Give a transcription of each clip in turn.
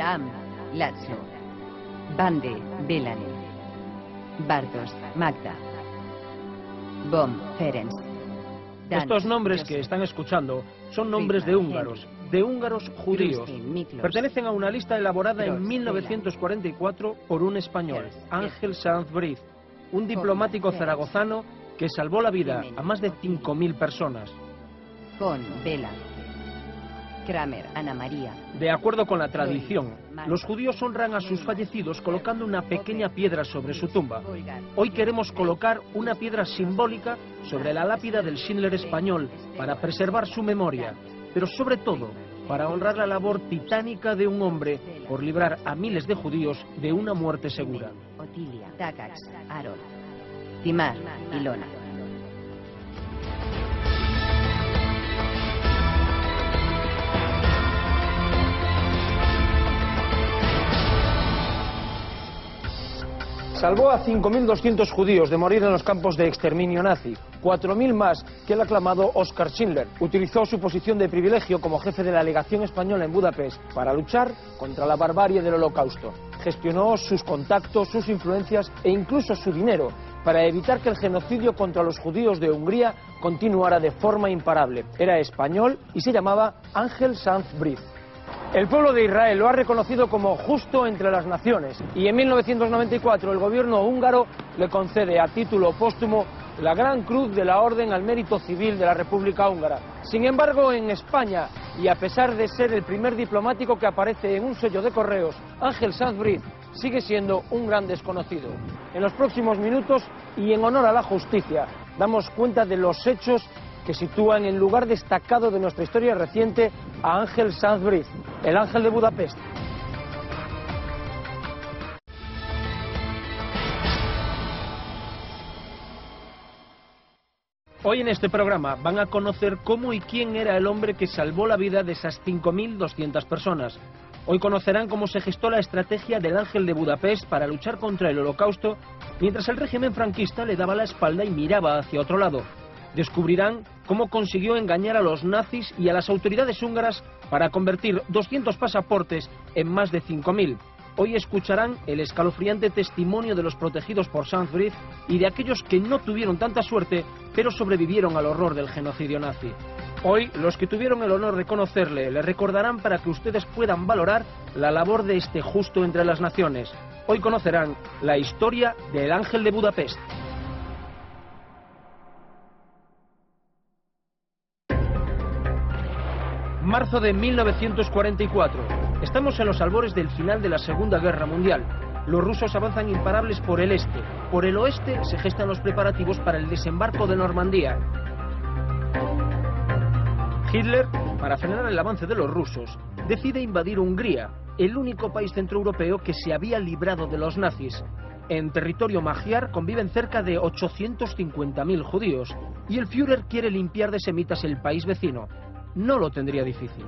Abraham, László, Bande, Bélani, Bartos, Magda, Bom, Ferenc. Estos nombres que están escuchando son nombres de húngaros judíos. Pertenecen a una lista elaborada en 1944 por un español, Ángel Sanz Briz, un diplomático zaragozano que salvó la vida a más de 5.000 personas. Con Bela, Kramer, Ana María. De acuerdo con la tradición, los judíos honran a sus fallecidos colocando una pequeña piedra sobre su tumba. Hoy queremos colocar una piedra simbólica sobre la lápida del Schindler español para preservar su memoria, pero sobre todo para honrar la labor titánica de un hombre por librar a miles de judíos de una muerte segura. Otilia, Takacs, Harold, Timar, Ilona. Salvó a 5.200 judíos de morir en los campos de exterminio nazi, 4.000 más que el aclamado Oskar Schindler. Utilizó su posición de privilegio como jefe de la legación española en Budapest para luchar contra la barbarie del Holocausto. Gestionó sus contactos, sus influencias e incluso su dinero para evitar que el genocidio contra los judíos de Hungría continuara de forma imparable. Era español y se llamaba Ángel Sanz Briz. El pueblo de Israel lo ha reconocido como justo entre las naciones y en 1994 el gobierno húngaro le concede a título póstumo la Gran Cruz de la Orden al Mérito Civil de la República Húngara. Sin embargo, en España, y a pesar de ser el primer diplomático que aparece en un sello de correos, Ángel Sanz Briz sigue siendo un gran desconocido. En los próximos minutos, y en honor a la justicia, damos cuenta de los hechos que sitúan en lugar destacado de nuestra historia reciente a Ángel Sanz Briz, el ángel de Budapest. Hoy en este programa van a conocer cómo y quién era el hombre que salvó la vida de esas 5.200 personas. Hoy conocerán cómo se gestó la estrategia del ángel de Budapest para luchar contra el Holocausto, mientras el régimen franquista le daba la espalda y miraba hacia otro lado. Descubrirán cómo consiguió engañar a los nazis y a las autoridades húngaras para convertir 200 pasaportes en más de 5.000. Hoy escucharán el escalofriante testimonio de los protegidos por Sanz Briz y de aquellos que no tuvieron tanta suerte, pero sobrevivieron al horror del genocidio nazi. Hoy, los que tuvieron el honor de conocerle le recordarán para que ustedes puedan valorar la labor de este justo entre las naciones. Hoy conocerán la historia del ángel de Budapest. Marzo de 1944. Estamos en los albores del final de la Segunda Guerra Mundial. Los rusos avanzan imparables por el este. Por el oeste se gestan los preparativos para el desembarco de Normandía. Hitler, para frenar el avance de los rusos, decide invadir Hungría, el único país centroeuropeo que se había librado de los nazis. En territorio magiar conviven cerca de 850.000 judíos y el Führer quiere limpiar de semitas el país vecino. No lo tendría difícil.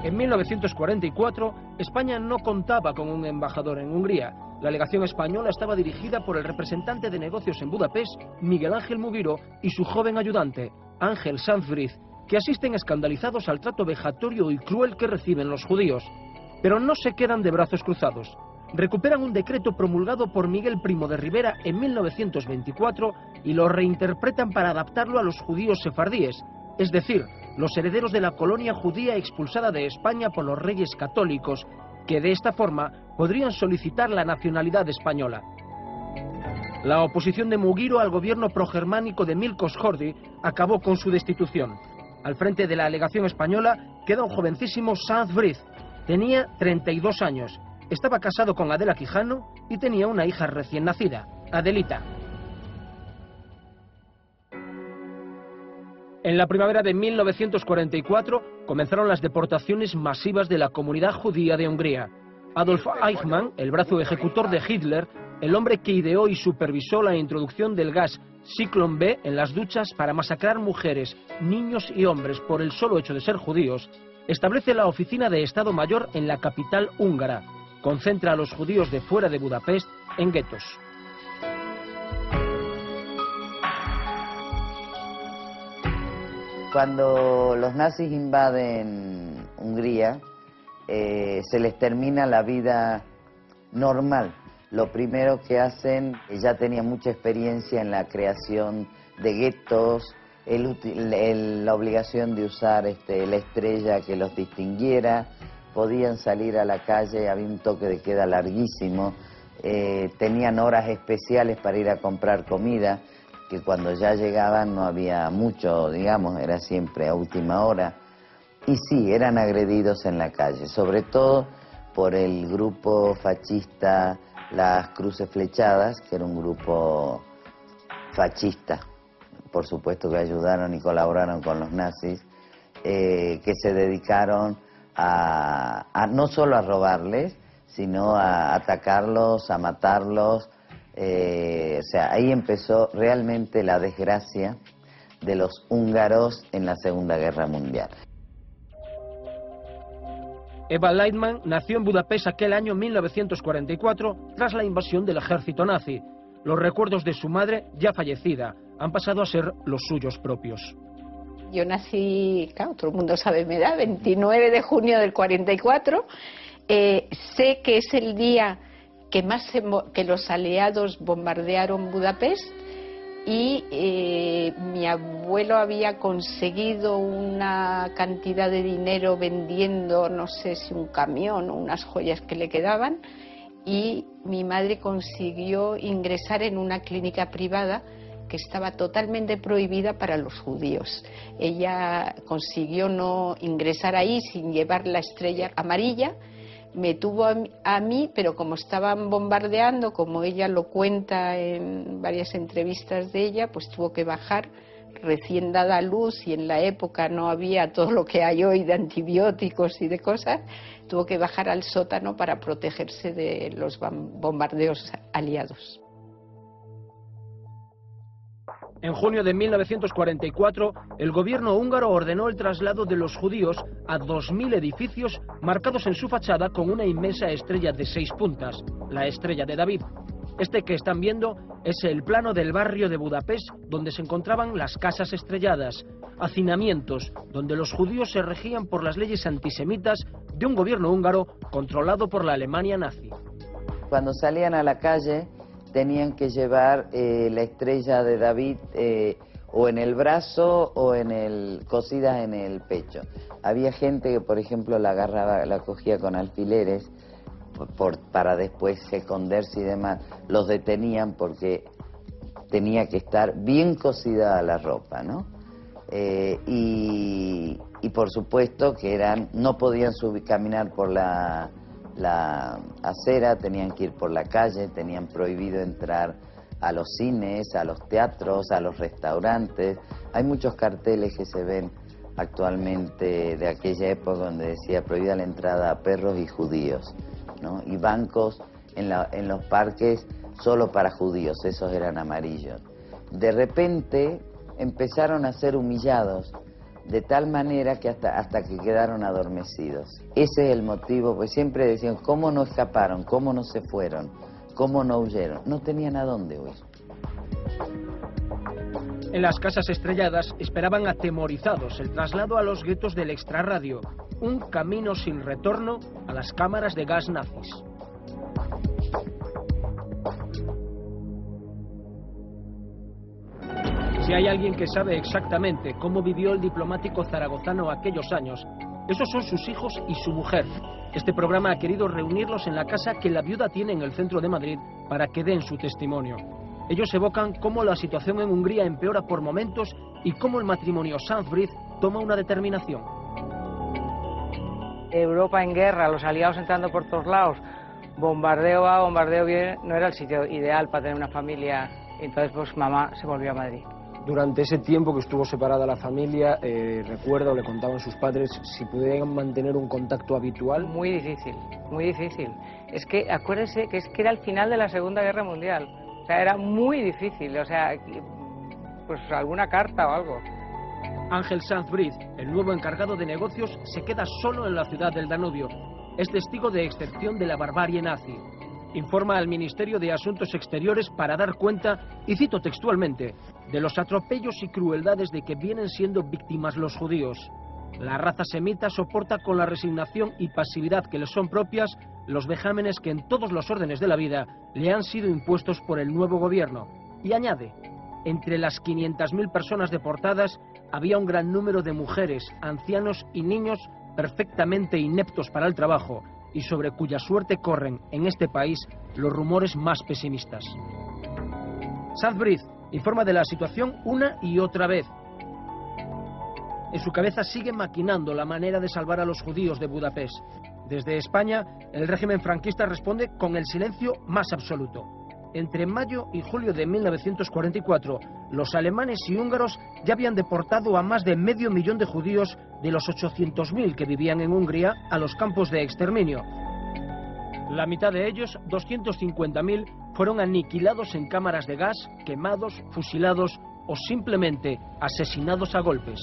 En 1944, España no contaba con un embajador en Hungría. La legación española estaba dirigida por el representante de negocios en Budapest, Miguel Ángel Mugiro, y su joven ayudante, Ángel Sanz Briz, que asisten escandalizados al trato vejatorio y cruel que reciben los judíos. Pero no se quedan de brazos cruzados. Recuperan un decreto promulgado por Miguel Primo de Rivera en 1924 y lo reinterpretan para adaptarlo a los judíos sefardíes, es decir, los herederos de la colonia judía expulsada de España por los reyes católicos, que de esta forma podrían solicitar la nacionalidad española. La oposición de Mugiro al gobierno progermánico de Milkos Horthy acabó con su destitución. Al frente de la legación española queda un jovencísimo Sanz Briz. Tenía 32 años. Estaba casado con Adela Quijano y tenía una hija recién nacida, Adelita. En la primavera de 1944 comenzaron las deportaciones masivas de la comunidad judía de Hungría. Adolf Eichmann, el brazo ejecutor de Hitler, el hombre que ideó y supervisó la introducción del gas Zyklon B en las duchas para masacrar mujeres, niños y hombres por el solo hecho de ser judíos, establece la oficina de Estado Mayor en la capital húngara. Concentra a los judíos de fuera de Budapest en guetos. Cuando los nazis invaden Hungría, se les termina la vida normal. Lo primero que hacen, ya tenía mucha experiencia en la creación de guetos, la obligación de usar la estrella que los distinguiera, podían salir a la calle, había un toque de queda larguísimo, tenían horas especiales para ir a comprar comida, que cuando ya llegaban no había mucho, digamos, era siempre a última hora. Y sí, eran agredidos en la calle, sobre todo por el grupo fascista Las Cruces Flechadas, que era un grupo fascista, por supuesto que ayudaron y colaboraron con los nazis, que se dedicaron a no solo a robarles, sino a atacarlos, a matarlos. O sea, ahí empezó realmente la desgracia de los húngaros en la Segunda Guerra Mundial. Eva Leitman nació en Budapest aquel año 1944 tras la invasión del ejército nazi. Los recuerdos de su madre, ya fallecida, han pasado a ser los suyos propios. Yo nací, claro, todo el mundo sabe mi edad, 29 de junio del 44. Sé que es el día que los aliados bombardearon Budapest y mi abuelo había conseguido una cantidad de dinero vendiendo, no sé si un camión o unas joyas que le quedaban, y mi madre consiguió ingresar en una clínica privada que estaba totalmente prohibida para los judíos. Ella consiguió no ingresar ahí sin llevar la estrella amarilla. Me tuvo a mí, pero como estaban bombardeando, como ella lo cuenta en varias entrevistas de ella, pues tuvo que bajar recién dada a luz, y en la época no había todo lo que hay hoy de antibióticos y de cosas, tuvo que bajar al sótano para protegerse de los bombardeos aliados. En junio de 1944, el gobierno húngaro ordenó el traslado de los judíos a 2.000 edificios marcados en su fachada con una inmensa estrella de 6 puntas, la Estrella de David. Este que están viendo es el plano del barrio de Budapest, donde se encontraban las casas estrelladas, hacinamientos, donde los judíos se regían por las leyes antisemitas de un gobierno húngaro controlado por la Alemania nazi. Cuando salían a la calle tenían que llevar la Estrella de David o en el brazo o cosidas en el pecho. Había gente que, por ejemplo, la agarraba, la cogía con alfileres para después esconderse y demás. Los detenían porque tenía que estar bien cosida la ropa, ¿no? Y por supuesto que no podían caminar por la acera, tenían que ir por la calle, tenían prohibido entrar a los cines, a los teatros, a los restaurantes. Hay muchos carteles que se ven actualmente de aquella época donde decía prohibida la entrada a perros y judíos, ¿no? Y bancos en los parques solo para judíos, esos eran amarillos. De repente empezaron a ser humillados de tal manera que hasta que quedaron adormecidos. Ese es el motivo, pues siempre decían, ¿cómo no escaparon? ¿Cómo no se fueron? ¿Cómo no huyeron? No tenían a dónde huir. En las casas estrelladas esperaban atemorizados el traslado a los guetos del extrarradio, un camino sin retorno a las cámaras de gas nazis. Si hay alguien que sabe exactamente cómo vivió el diplomático zaragozano aquellos años, esos son sus hijos y su mujer. Este programa ha querido reunirlos en la casa que la viuda tiene en el centro de Madrid para que den su testimonio. Ellos evocan cómo la situación en Hungría empeora por momentos y cómo el matrimonio Sanz-Briz toma una determinación. Europa en guerra, los aliados entrando por todos lados, bombardeo va, bombardeo viene, no era el sitio ideal para tener una familia. Entonces pues mamá se volvió a Madrid. Durante ese tiempo que estuvo separada la familia, recuerdo, le contaban sus padres, si pudieran mantener un contacto habitual. Muy difícil, muy difícil. Es que acuérdese que era el final de la Segunda Guerra Mundial. O sea, era muy difícil, o sea, pues alguna carta o algo. Ángel Sanz-Briz, el nuevo encargado de negocios, se queda solo en la ciudad del Danubio. Es testigo de excepción de la barbarie nazi. Informa al Ministerio de Asuntos Exteriores para dar cuenta, y cito textualmente, de los atropellos y crueldades de que vienen siendo víctimas los judíos. La raza semita soporta con la resignación y pasividad que le son propias los vejámenes que en todos los órdenes de la vida le han sido impuestos por el nuevo gobierno. Y añade, entre las 500.000 personas deportadas había un gran número de mujeres, ancianos y niños perfectamente ineptos para el trabajo y sobre cuya suerte corren en este país los rumores más pesimistas. Sadbrid informa de la situación una y otra vez. En su cabeza sigue maquinando la manera de salvar a los judíos de Budapest. Desde España, el régimen franquista responde con el silencio más absoluto. Entre mayo y julio de 1944, los alemanes y húngaros ya habían deportado a más de 500.000 de judíos de los 800.000 que vivían en Hungría a los campos de exterminio. La mitad de ellos, 250.000, fueron aniquilados en cámaras de gas, quemados, fusilados o simplemente asesinados a golpes.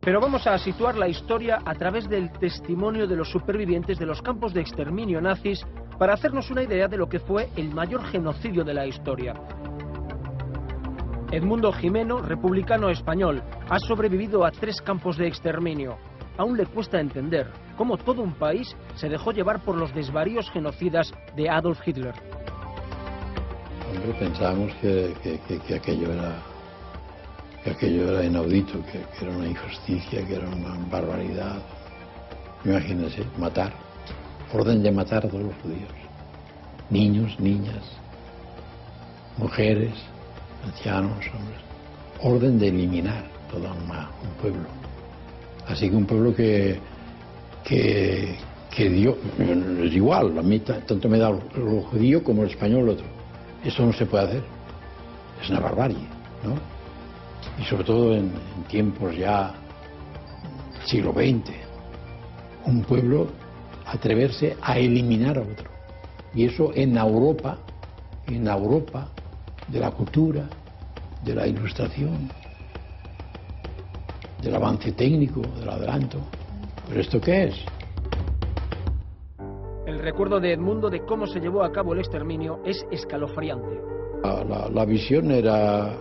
Pero vamos a situar la historia a través del testimonio de los supervivientes de los campos de exterminio nazis para hacernos una idea de lo que fue el mayor genocidio de la historia. Edmundo Jimeno, republicano español, ha sobrevivido a 3 campos de exterminio. Aún le cuesta entender cómo todo un país se dejó llevar por los desvaríos genocidas de Adolf Hitler. Hombre, pensábamos que aquello era inaudito, que era una injusticia, que era una barbaridad. Imagínense, matar, orden de matar a todos los judíos, niños, niñas, mujeres, ancianos, hombres, orden de eliminar todo un pueblo. Así que un pueblo que dio, es igual, a mí tanto me da lo judío como el español el otro. Eso no se puede hacer, es una barbarie, ¿no? Y sobre todo en tiempos ya siglo XX, un pueblo atreverse a eliminar a otro. Y eso en Europa de la cultura, de la ilustración, del avance técnico, del adelanto. ¿Pero esto qué es? El recuerdo de Edmundo de cómo se llevó a cabo el exterminio es escalofriante. La visión era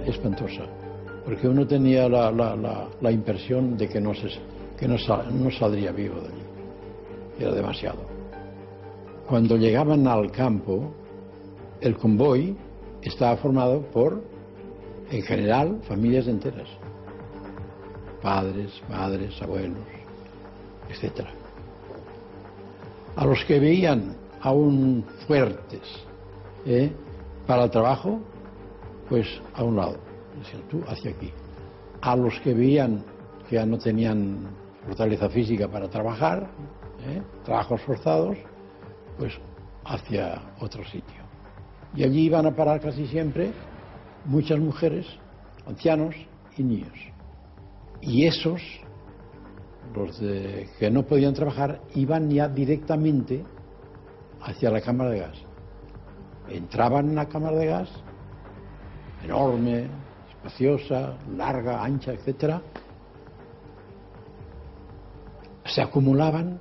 espantosa, porque uno tenía la impresión de que no saldría vivo de allí. Era demasiado. Cuando llegaban al campo, el convoy estaba formado por, en general, familias enteras. Padres, madres, abuelos, etc. A los que veían aún fuertes para el trabajo, pues a un lado, decían tú hacia aquí. A los que veían que ya no tenían fortaleza física para trabajar, trabajos forzados, pues hacia otro sitio. Y allí iban a parar casi siempre muchas mujeres, ancianos y niños. Y esos, los que no podían trabajar, iban ya directamente hacia la cámara de gas. Entraban en la cámara de gas, enorme, espaciosa, larga, ancha, etc. Se acumulaban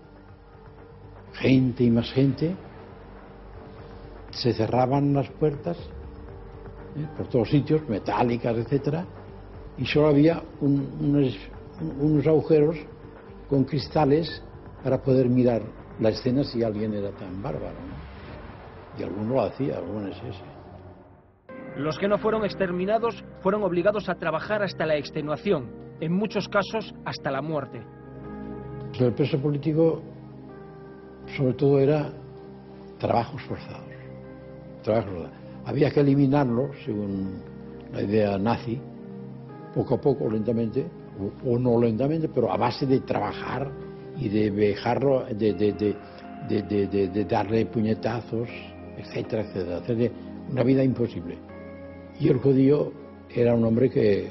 gente y más gente, se cerraban las puertas por todos sitios, metálicas, etc. Y solo había unos agujeros con cristales para poder mirar la escena si alguien era tan bárbaro, ¿no? Y alguno lo hacía, algunos sí. Los que no fueron exterminados fueron obligados a trabajar hasta la extenuación, en muchos casos hasta la muerte. El preso político sobre todo era trabajos forzados. Había que eliminarlo, según la idea nazi, poco a poco, lentamente, o no lentamente, pero a base de trabajar y de dejarlo, de darle puñetazos, etcétera, etcétera, hacerle una vida imposible. Y el judío era un hombre que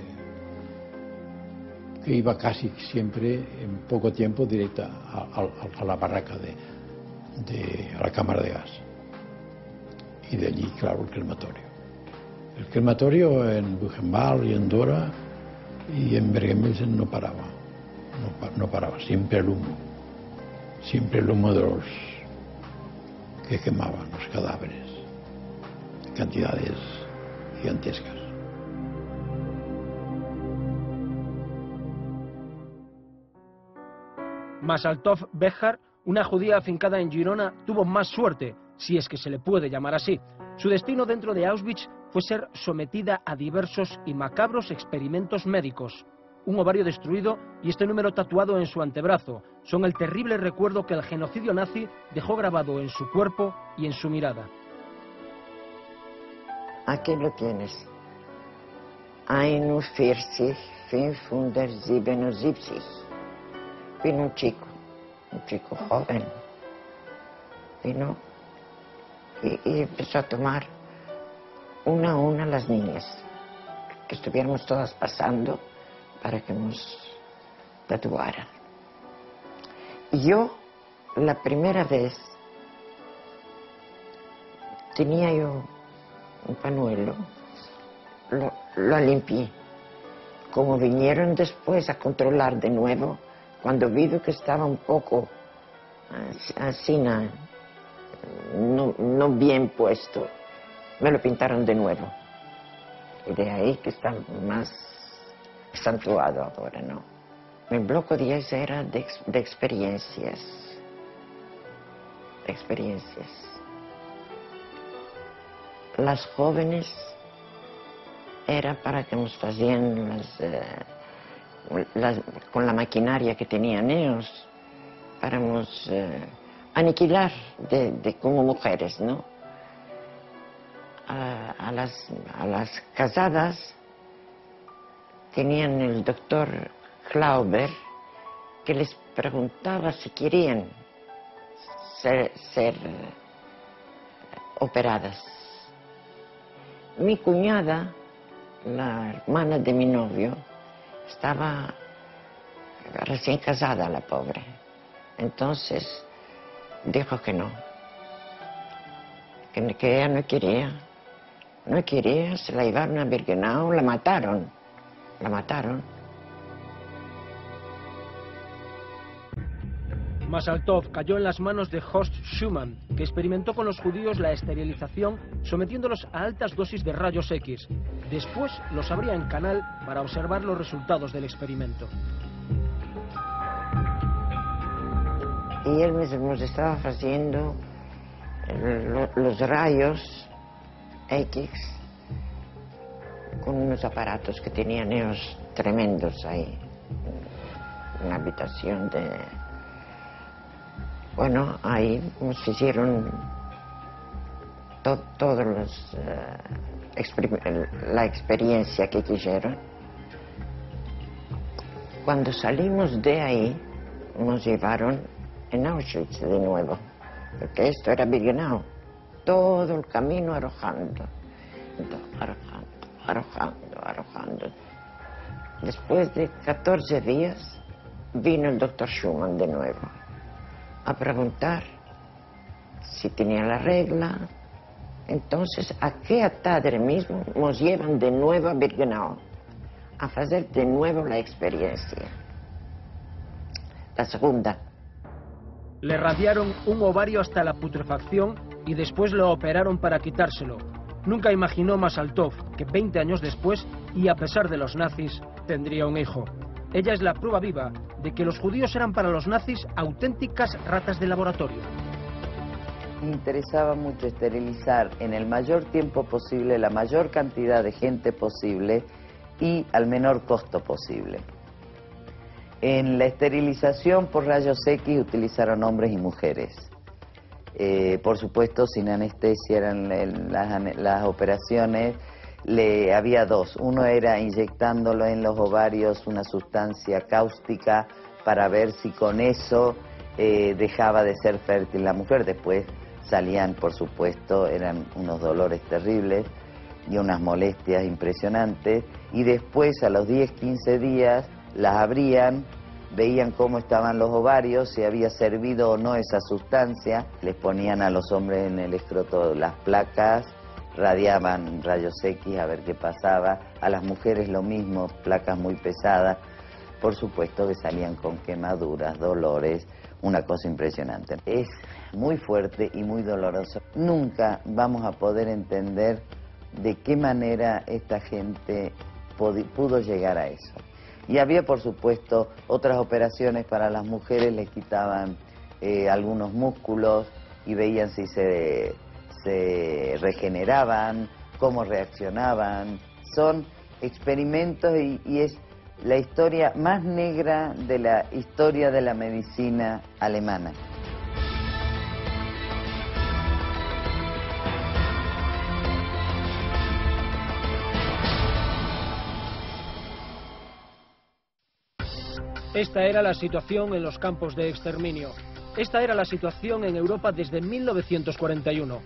iba casi siempre en poco tiempo directa a la barraca a la cámara de gas. Y de allí, claro, el crematorio. El crematorio en Buchenwald y en Dora y en Bergen-Belsen no paraba. No paraba, siempre el humo de los que quemaban los cadáveres, cantidades gigantescas. Masaltov Behar, una judía afincada en Girona, tuvo más suerte, si es que se le puede llamar así. Su destino dentro de Auschwitz fue ser sometida a diversos y macabros experimentos médicos. Un ovario destruido y este número tatuado en su antebrazo son el terrible recuerdo que el genocidio nazi dejó grabado en su cuerpo y en su mirada. Aquí lo tienes. 41, 577. Vino un chico joven. Vino y empezó a tomar una a una las niñas, que estuviéramos todas pasando para que nos tatuaran. Y yo, la primera vez, tenía yo un pañuelo, lo limpié. Como vinieron después a controlar de nuevo, cuando vi que estaba un poco así, no bien puesto, me lo pintaron de nuevo. Y de ahí que está más acentuado ahora, ¿no? El bloque 10 era de experiencias. Las jóvenes era para que nos hacían con la maquinaria que tenían ellos, para nos aniquilar como mujeres, ¿no? A las casadas tenían el doctor Klauber, que les preguntaba si querían ser operadas. Mi cuñada, la hermana de mi novio, estaba recién casada, la pobre. Entonces dijo que no, que ella no quería, se la llevaron a Birkenau, la mataron. Masaltov cayó en las manos de Horst Schumann, que experimentó con los judíos la esterilización sometiéndolos a altas dosis de rayos X. Después los abría en canal para observar los resultados del experimento. Y él nos estaba haciendo los rayos X con unos aparatos que tenían ellos tremendos ahí. Una habitación de... Bueno, ahí nos hicieron todos la experiencia que quisieron. Cuando salimos de ahí, nos llevaron en Auschwitz de nuevo, porque esto era Birkenau, todo el camino arrojando. Después de 14 días, vino el doctor Schumann de nuevo a preguntar si tenía la regla. Entonces, aquella tarde mismo nos llevan de nuevo a Birkenau a hacer de nuevo la experiencia. La segunda. Le radiaron un ovario hasta la putrefacción y después lo operaron para quitárselo. Nunca imaginó Masaltov que 20 años después, y a pesar de los nazis, tendría un hijo. Ella es la prueba viva de que los judíos eran para los nazis auténticas ratas de laboratorio. Me interesaba mucho esterilizar en el mayor tiempo posible la mayor cantidad de gente posible y al menor costo posible. En la esterilización por rayos X utilizaron hombres y mujeres. Por supuesto, sin anestesia eran las operaciones. Había dos. Uno era inyectándolo en los ovarios una sustancia cáustica para ver si con eso dejaba de ser fértil la mujer. Después salían, por supuesto, eran unos dolores terribles y unas molestias impresionantes. Y después, a los 10-15 días, las abrían, veían cómo estaban los ovarios, si había servido o no esa sustancia. Les ponían a los hombres en el escroto las placas, radiaban rayos X a ver qué pasaba. A las mujeres lo mismo, placas muy pesadas. Por supuesto que salían con quemaduras, dolores, una cosa impresionante. Es muy fuerte y muy doloroso. Nunca vamos a poder entender de qué manera esta gente pudo llegar a eso. Y había, por supuesto, otras operaciones para las mujeres, les quitaban algunos músculos y veían si se regeneraban, cómo reaccionaban. Son experimentos y es la historia más negra de la historia de la medicina alemana. Esta era la situación en los campos de exterminio. Esta era la situación en Europa desde 1941.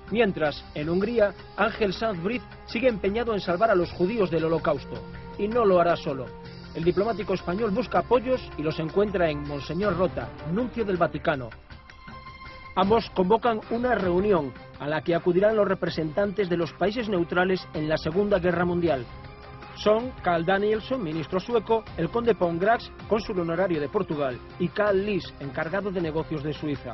Mientras, en Hungría, Ángel Sanz Briz sigue empeñado en salvar a los judíos del Holocausto. Y no lo hará solo. El diplomático español busca apoyos y los encuentra en Monseñor Rota, nuncio del Vaticano. Ambos convocan una reunión a la que acudirán los representantes de los países neutrales en la Segunda Guerra Mundial. Son Carl Danielsson, ministro sueco, el conde Pongrax, cónsul honorario de Portugal, y Carl Lis, encargado de negocios de Suiza.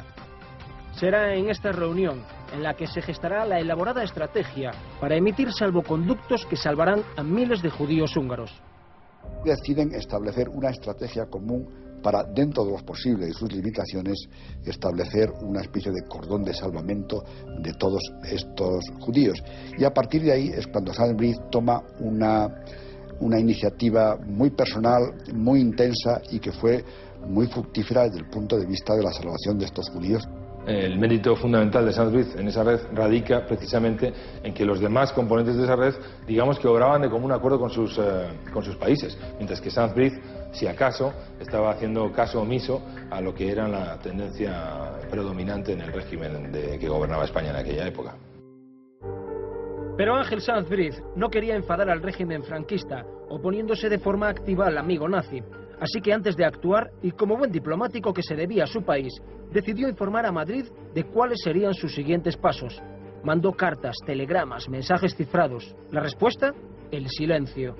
Será en esta reunión en la que se gestará la elaborada estrategia para emitir salvoconductos que salvarán a miles de judíos húngaros. Deciden establecer una estrategia común para, dentro de los posibles y sus limitaciones, establecer una especie de cordón de salvamento de todos estos judíos. Y a partir de ahí es cuando Sanz Briz toma una iniciativa muy personal, muy intensa y que fue muy fructífera desde el punto de vista de la salvación de estos judíos. El mérito fundamental de Sanz Briz en esa red radica precisamente en que los demás componentes de esa red, digamos que obraban de común acuerdo con sus países, mientras que Sanz Briz, si acaso, estaba haciendo caso omiso a lo que era la tendencia predominante en el régimen que gobernaba España en aquella época. Pero Ángel Sanz Briz no quería enfadar al régimen franquista, oponiéndose de forma activa al amigo nazi. Así que antes de actuar, y como buen diplomático que se debía a su país, decidió informar a Madrid de cuáles serían sus siguientes pasos. Mandó cartas, telegramas, mensajes cifrados. ¿La respuesta? El silencio.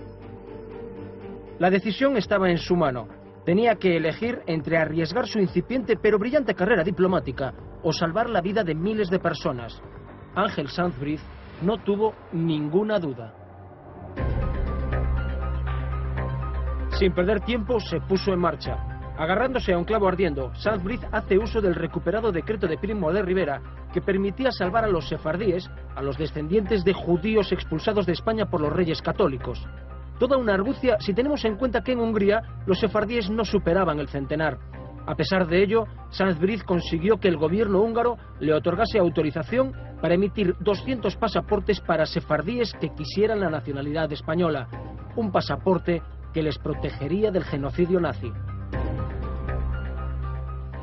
La decisión estaba en su mano. Tenía que elegir entre arriesgar su incipiente pero brillante carrera diplomática o salvar la vida de miles de personas. Ángel Sanz Briz no tuvo ninguna duda. Sin perder tiempo, se puso en marcha. Agarrándose a un clavo ardiendo, Sanz Briz hace uso del recuperado decreto de Primo de Rivera que permitía salvar a los sefardíes, a los descendientes de judíos expulsados de España por los reyes católicos. Toda una argucia si tenemos en cuenta que en Hungría los sefardíes no superaban el centenar. A pesar de ello, Sanz Briz consiguió que el gobierno húngaro le otorgase autorización para emitir 200 pasaportes para sefardíes que quisieran la nacionalidad española. Un pasaporte que les protegería del genocidio nazi.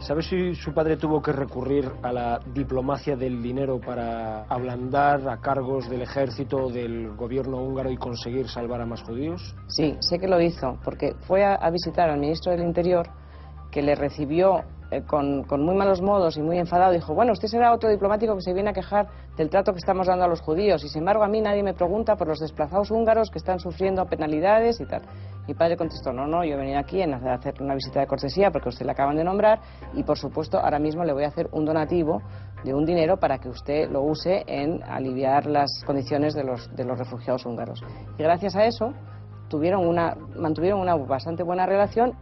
¿Sabe si su padre tuvo que recurrir a la diplomacia del dinero para ablandar a cargos del ejército o del gobierno húngaro y conseguir salvar a más judíos? Sí, sé que lo hizo, porque fue a visitar al ministro del Interior, que le recibió con muy malos modos y muy enfadado. Dijo, bueno, usted será otro diplomático que se viene a quejar del trato que estamos dando a los judíos, y sin embargo a mí nadie me pregunta por los desplazados húngaros que están sufriendo penalidades y tal. Mi padre contestó, no, yo he venido aquí a hacer una visita de cortesía porque usted le acaban de nombrar, y por supuesto ahora mismo le voy a hacer un donativo de un dinero para que usted lo use en aliviar las condiciones de los refugiados húngaros. Y gracias a eso mantuvieron una bastante buena relación.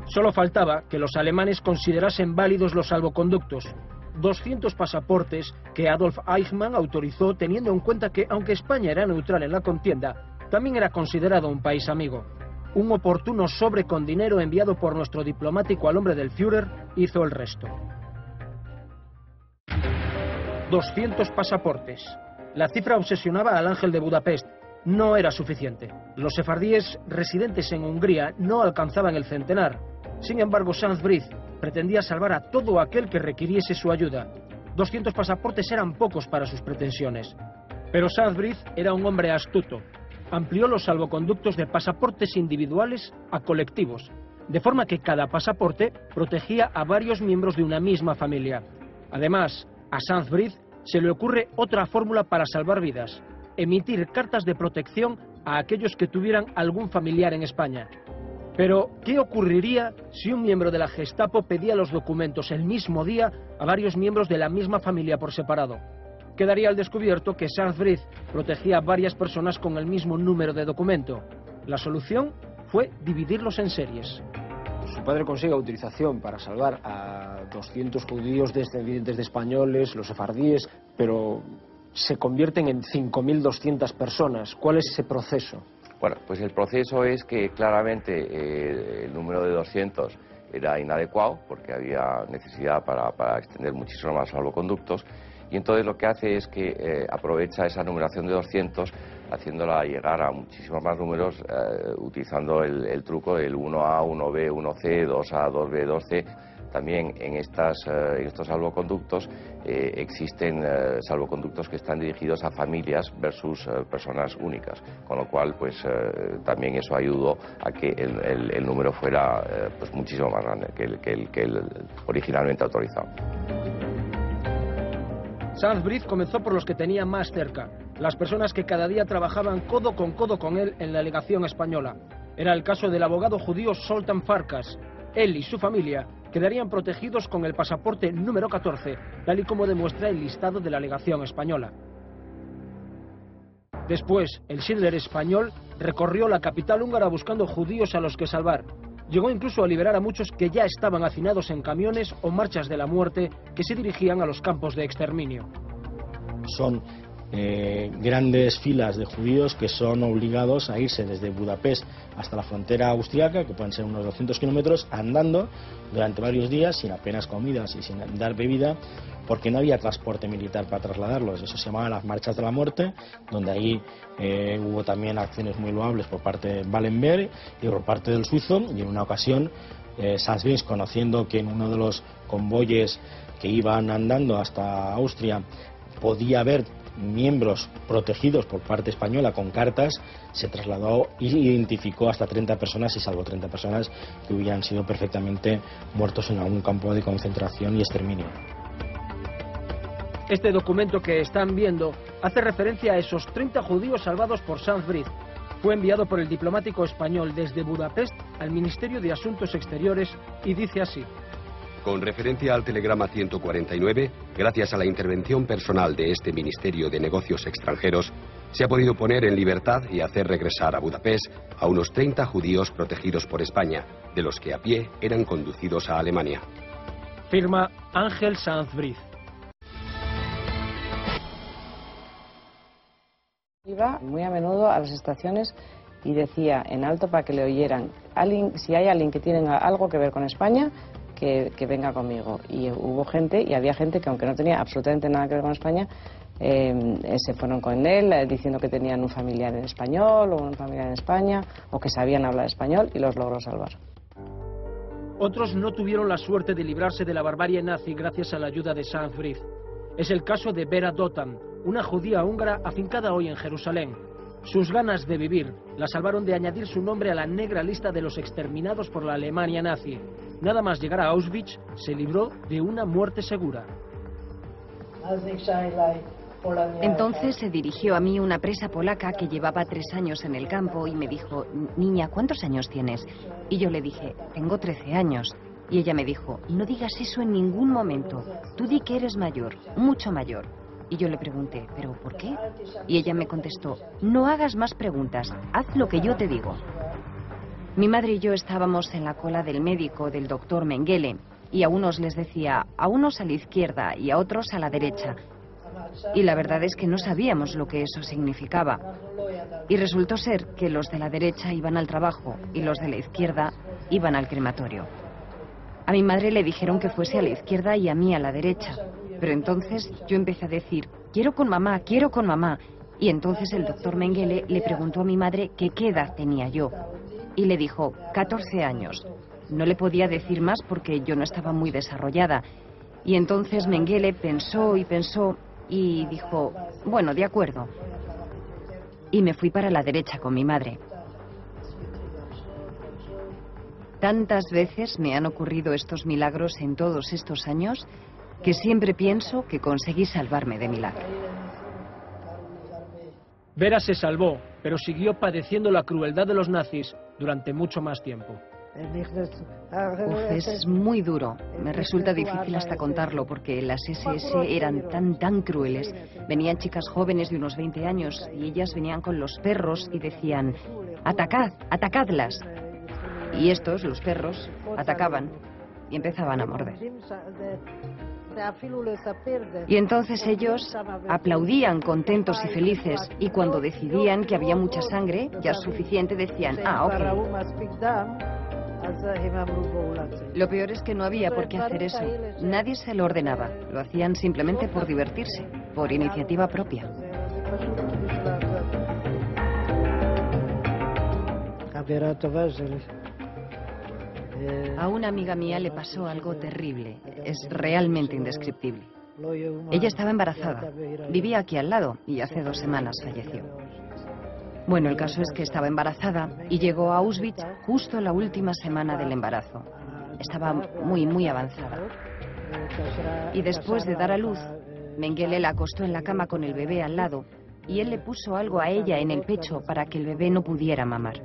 Solo faltaba que los alemanes considerasen válidos los salvoconductos. 200 pasaportes que Adolf Eichmann autorizó teniendo en cuenta que, aunque España era neutral en la contienda, también era considerado un país amigo. Un oportuno sobre con dinero enviado por nuestro diplomático al hombre del Führer hizo el resto. 200 pasaportes. La cifra obsesionaba al ángel de Budapest. No era suficiente. Los sefardíes residentes en Hungría no alcanzaban el centenar. Sin embargo, Sanz Briz pretendía salvar a todo aquel que requiriese su ayuda. 200 pasaportes eran pocos para sus pretensiones. Pero Sanz Briz era un hombre astuto. Amplió los salvoconductos de pasaportes individuales a colectivos, de forma que cada pasaporte protegía a varios miembros de una misma familia. Además, a Sanz Briz se le ocurre otra fórmula para salvar vidas: emitir cartas de protección a aquellos que tuvieran algún familiar en España. Pero, ¿qué ocurriría si un miembro de la Gestapo pedía los documentos el mismo día a varios miembros de la misma familia por separado? Quedaría al descubierto que Sanz Briz protegía a varias personas con el mismo número de documento. La solución: fue dividirlos en series. Su padre consigue autorización para salvar a 200 judíos descendientes de españoles, los sefardíes, pero se convierten en 5.200 personas. ¿Cuál es ese proceso? Bueno, pues el proceso es que claramente el número de 200 era inadecuado porque había necesidad para extender muchísimo más salvoconductos, y entonces lo que hace es que aprovecha esa numeración de 200 haciéndola llegar a muchísimos más números utilizando el truco del 1A, 1B, 1C, 2A, 2B, 2C. También en estos salvoconductos existen salvoconductos que están dirigidos a familias versus personas únicas, con lo cual pues también eso ayudó a que el número fuera pues muchísimo más grande que el originalmente autorizado. Sanz Briz comenzó por los que tenía más cerca, las personas que cada día trabajaban codo con él en la legación española. Era el caso del abogado judío Zoltán Farkas. Él y su familia quedarían protegidos con el pasaporte número 14, tal y como demuestra el listado de la legación española. Después, el Schindler español recorrió la capital húngara buscando judíos a los que salvar. Llegó incluso a liberar a muchos que ya estaban hacinados en camiones o marchas de la muerte que se dirigían a los campos de exterminio. Son grandes filas de judíos que son obligados a irse desde Budapest hasta la frontera austriaca, que pueden ser unos 200 kilómetros, andando durante varios días, sin apenas comidas y sin dar bebida, porque no había transporte militar para trasladarlos. Eso se llamaban las marchas de la muerte, donde ahí hubo también acciones muy loables por parte de Wallenberg y por parte del suizo, y en una ocasión Sanz Briz, conociendo que en uno de los convoyes que iban andando hasta Austria podía haber miembros protegidos por parte española con cartas, se trasladó e identificó hasta 30 personas y salvó 30 personas que hubieran sido perfectamente muertos en algún campo de concentración y exterminio. Este documento que están viendo hace referencia a esos 30 judíos salvados por Sanz Briz. Fue enviado por el diplomático español desde Budapest al Ministerio de Asuntos Exteriores y dice así: con referencia al telegrama 149, gracias a la intervención personal de este Ministerio de Negocios Extranjeros, se ha podido poner en libertad y hacer regresar a Budapest a unos 30 judíos protegidos por España, de los que a pie eran conducidos a Alemania. Firma Ángel Sanz Briz. Iba muy a menudo a las estaciones y decía en alto para que le oyeran: si hay alguien que tiene algo que ver con España, que venga conmigo. Y hubo gente, y había gente que aunque no tenía absolutamente nada que ver con España, se fueron con él diciendo que tenían un familiar en español o un familiar en España, o que sabían hablar español, y los logró salvar. Otros no tuvieron la suerte de librarse de la barbarie nazi gracias a la ayuda de Sanz Briz. Es el caso de Vera Dotan, una judía húngara afincada hoy en Jerusalén. Sus ganas de vivir la salvaron de añadir su nombre a la negra lista de los exterminados por la Alemania nazi. Nada más llegar a Auschwitz, se libró de una muerte segura. Entonces se dirigió a mí una presa polaca que llevaba 3 años en el campo y me dijo: niña, ¿cuántos años tienes? Y yo le dije: tengo 13 años. Y ella me dijo: no digas eso en ningún momento, tú di que eres mayor, mucho mayor. Y yo le pregunté: ¿pero por qué? Y ella me contestó: no hagas más preguntas, haz lo que yo te digo. Mi madre y yo estábamos en la cola del médico, del doctor Mengele, y a unos les decía: a unos a la izquierda y a otros a la derecha. Y la verdad es que no sabíamos lo que eso significaba. Y resultó ser que los de la derecha iban al trabajo y los de la izquierda iban al crematorio. A mi madre le dijeron que fuese a la izquierda y a mí a la derecha. Pero entonces yo empecé a decir: quiero con mamá, quiero con mamá. Y entonces el doctor Mengele le preguntó a mi madre que qué edad tenía yo. Y le dijo: 14 años. No le podía decir más porque yo no estaba muy desarrollada. Y entonces Mengele pensó y pensó y dijo: bueno, de acuerdo. Y me fui para la derecha con mi madre. Tantas veces me han ocurrido estos milagros en todos estos años que siempre pienso que conseguí salvarme de milagro. Vera se salvó, pero siguió padeciendo la crueldad de los nazis durante mucho más tiempo. Es muy duro. Me resulta difícil hasta contarlo porque las SS eran tan crueles. Venían chicas jóvenes de unos 20 años y ellas venían con los perros y decían: atacad, atacadlas. Y estos, los perros, atacaban y empezaban a morder. Y entonces ellos aplaudían contentos y felices, y cuando decidían que había mucha sangre, ya suficiente, decían, ah, ok. Lo peor es que no había por qué hacer eso. Nadie se lo ordenaba. Lo hacían simplemente por divertirse, por iniciativa propia. A una amiga mía le pasó algo terrible. Es realmente indescriptible. Ella estaba embarazada. Vivía aquí al lado y hace 2 semanas falleció. Bueno, el caso es que estaba embarazada y llegó a Auschwitz justo la última semana del embarazo. Estaba muy avanzada. Y después de dar a luz, Mengele la acostó en la cama con el bebé al lado y él le puso algo a ella en el pecho para que el bebé no pudiera mamar.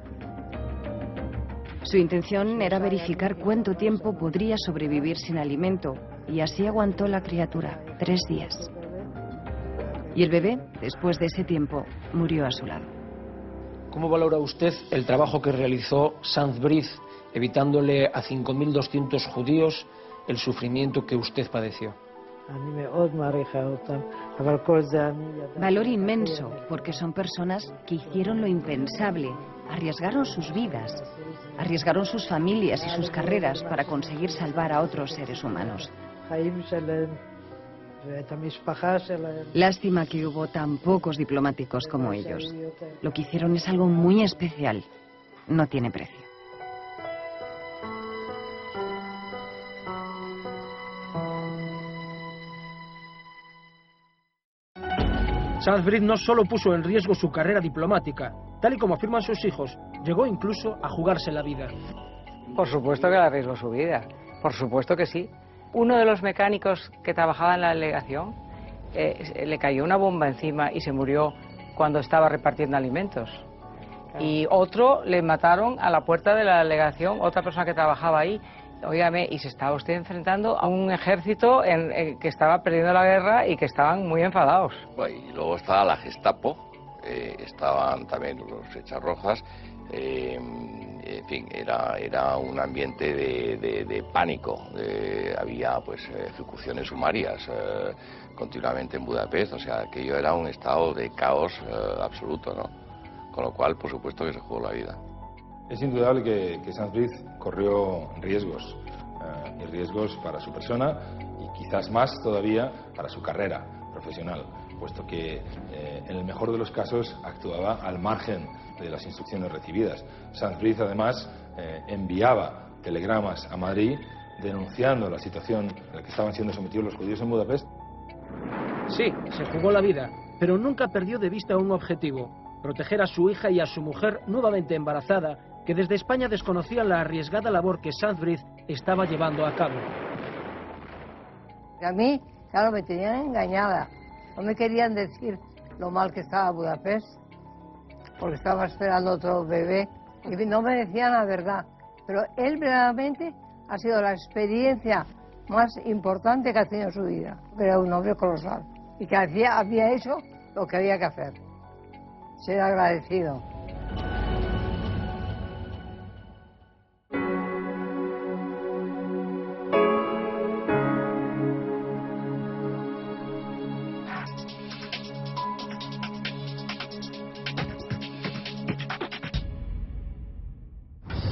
Su intención era verificar cuánto tiempo podría sobrevivir sin alimento, y así aguantó la criatura 3 días. Y el bebé, después de ese tiempo, murió a su lado. ¿Cómo valora usted el trabajo que realizó Sanz Briz, evitándole a 5.200 judíos el sufrimiento que usted padeció? Valor inmenso, porque son personas que hicieron lo impensable, arriesgaron sus vidas, arriesgaron sus familias y sus carreras para conseguir salvar a otros seres humanos. Lástima que hubo tan pocos diplomáticos como ellos. Lo que hicieron es algo muy especial. No tiene precio. Sanz Briz no solo puso en riesgo su carrera diplomática, tal y como afirman sus hijos, llegó incluso a jugarse la vida. Por supuesto que le arriesgó su vida, por supuesto que sí. Uno de los mecánicos que trabajaba en la delegación le cayó una bomba encima y se murió cuando estaba repartiendo alimentos. Y otro le mataron a la puerta de la delegación, otra persona que trabajaba ahí. Óigame, y se estaba usted enfrentando a un ejército que estaba perdiendo la guerra y que estaban muy enfadados. Bueno, y luego estaba la Gestapo, estaban también los Echarrojas, en fin, era un ambiente de pánico. Había pues ejecuciones sumarias continuamente en Budapest, o sea, aquello era un estado de caos absoluto, ¿no? Con lo cual, por supuesto que se jugó la vida. Es indudable que Sanz Briz corrió riesgos, y riesgos para su persona y quizás más todavía para su carrera profesional, puesto que en el mejor de los casos actuaba al margen de las instrucciones recibidas. Sanz Briz además enviaba telegramas a Madrid denunciando la situación en la que estaban siendo sometidos los judíos en Budapest. Sí, se jugó la vida, pero nunca perdió de vista un objetivo: proteger a su hija y a su mujer nuevamente embarazada, que desde España desconocían la arriesgada labor que Sanz Briz estaba llevando a cabo. A mí, claro, me tenían engañada. No me querían decir lo mal que estaba Budapest, porque estaba esperando otro bebé, y no me decían la verdad. Pero él verdaderamente ha sido la experiencia más importante que ha tenido en su vida. Era un hombre colosal y que había hecho lo que había que hacer. Ser agradecido.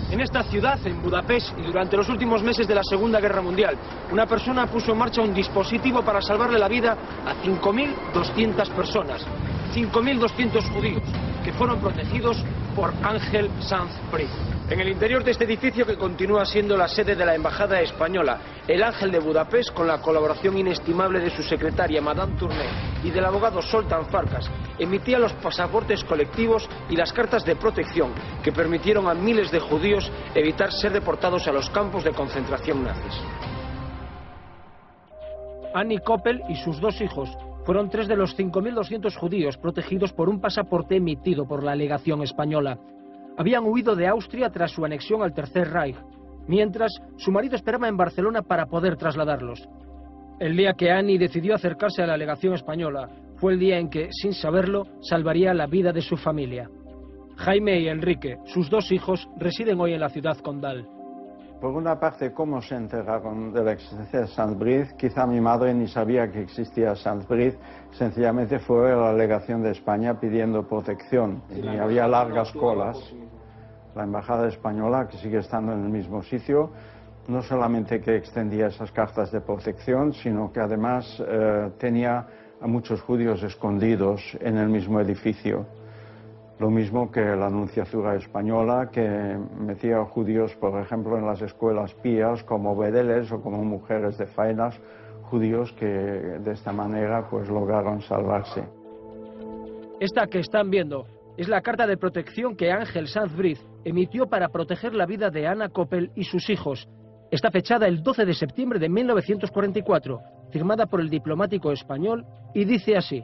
En esta ciudad, en Budapest, y durante los últimos meses de la Segunda Guerra Mundial, una persona puso en marcha un dispositivo para salvarle la vida a 5.200 personas, 5.200 judíos, que fueron protegidos por Ángel Sanz Briz. En el interior de este edificio, que continúa siendo la sede de la Embajada Española, el Ángel de Budapest, con la colaboración inestimable de su secretaria Madame Tournay y del abogado Zoltán Farkas, emitía los pasaportes colectivos y las cartas de protección que permitieron a miles de judíos evitar ser deportados a los campos de concentración nazis. Annie Koppel y sus 2 hijos fueron 3 de los 5.200 judíos protegidos por un pasaporte emitido por la legación española. Habían huido de Austria tras su anexión al Tercer Reich, mientras su marido esperaba en Barcelona para poder trasladarlos. El día que Annie decidió acercarse a la legación española fue el día en que, sin saberlo, salvaría la vida de su familia. Jaime y Enrique, sus 2 hijos, residen hoy en la ciudad condal. Por una parte, cómo se enteraron de la existencia de Saint-Brieuc. Quizá mi madre ni sabía que existía Saint-Brieuc, sencillamente fue a la legación de España pidiendo protección y había largas colas. La embajada española, que sigue estando en el mismo sitio, no solamente que extendía esas cartas de protección, sino que además tenía a muchos judíos escondidos en el mismo edificio. Lo mismo que la Nunciatura española, que metía a judíos, por ejemplo, en las escuelas pías como bedeles o como mujeres de faenas, judíos que de esta manera pues lograron salvarse. Esta que están viendo es la carta de protección que Ángel Sanz-Briz emitió para proteger la vida de Anna Koppel y sus hijos. Está fechada el 12 de septiembre de 1944, firmada por el diplomático español, y dice así: